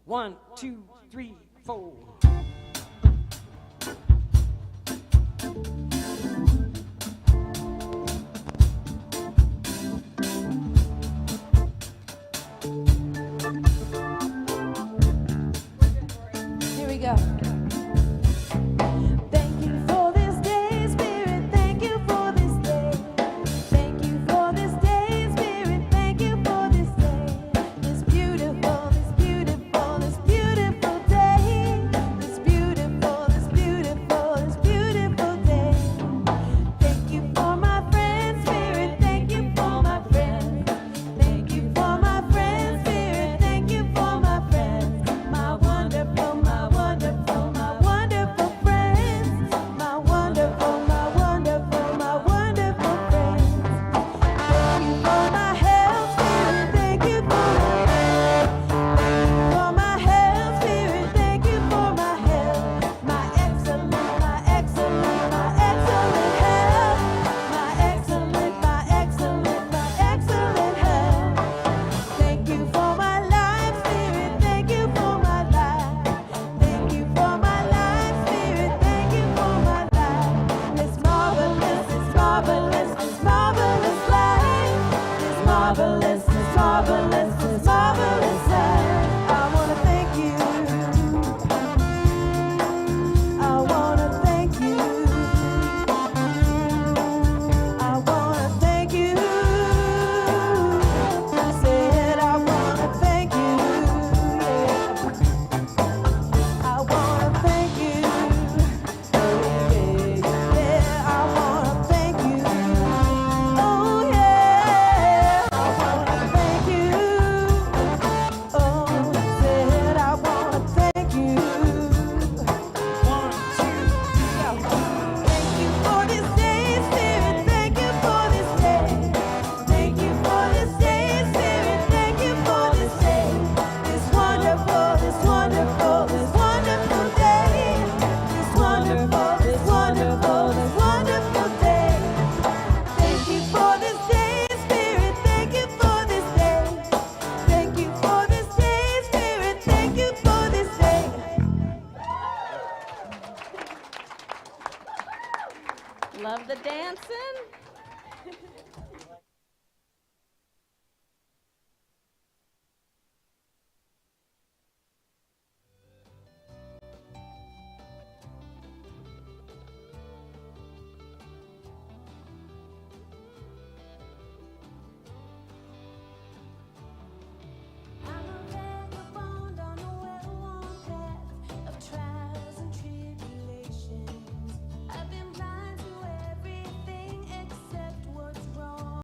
[SPEAKER 1] 1, 2, 3, 4.
[SPEAKER 2] Here we go. Thank you for this day, Spirit. Thank you for this day. Thank you for this day, Spirit. Thank you for this day. This beautiful, this beautiful, this beautiful day. This beautiful, this beautiful, this beautiful day. Thank you for my friends, Spirit. Thank you for my friends. Thank you for my friends, Spirit. Thank you for my friends. My wonderful, my wonderful, my wonderful friends. My wonderful, my wonderful, my wonderful friends. Thank you for my health, Spirit. Thank you for my health, Spirit. Thank you for my health. My excellent, my excellent, my excellent health. My excellent, my excellent, my excellent health. Thank you for my life, Spirit. Thank you for my life. Thank you for my life, Spirit. Thank you for my life. This marvelous, this marvelous, this marvelous life. This marvelous, this marvelous, this marvelous life. I want to thank you. I want to thank you. I want to thank you. Said I want to thank you. I want to thank you. Yeah, I want to thank you. Oh yeah, I want to thank you. Oh, said I want to thank you. 1, 2, 3. Thank you for this day, Spirit. Thank you for this day. Thank you for this day, Spirit. Thank you for this day. This wonderful, this wonderful, this wonderful day. This wonderful, this wonderful, this wonderful day. Thank you for this day, Spirit. Thank you for this day. Thank you for this day, Spirit. Thank you for this day.
[SPEAKER 4] Love the dancing.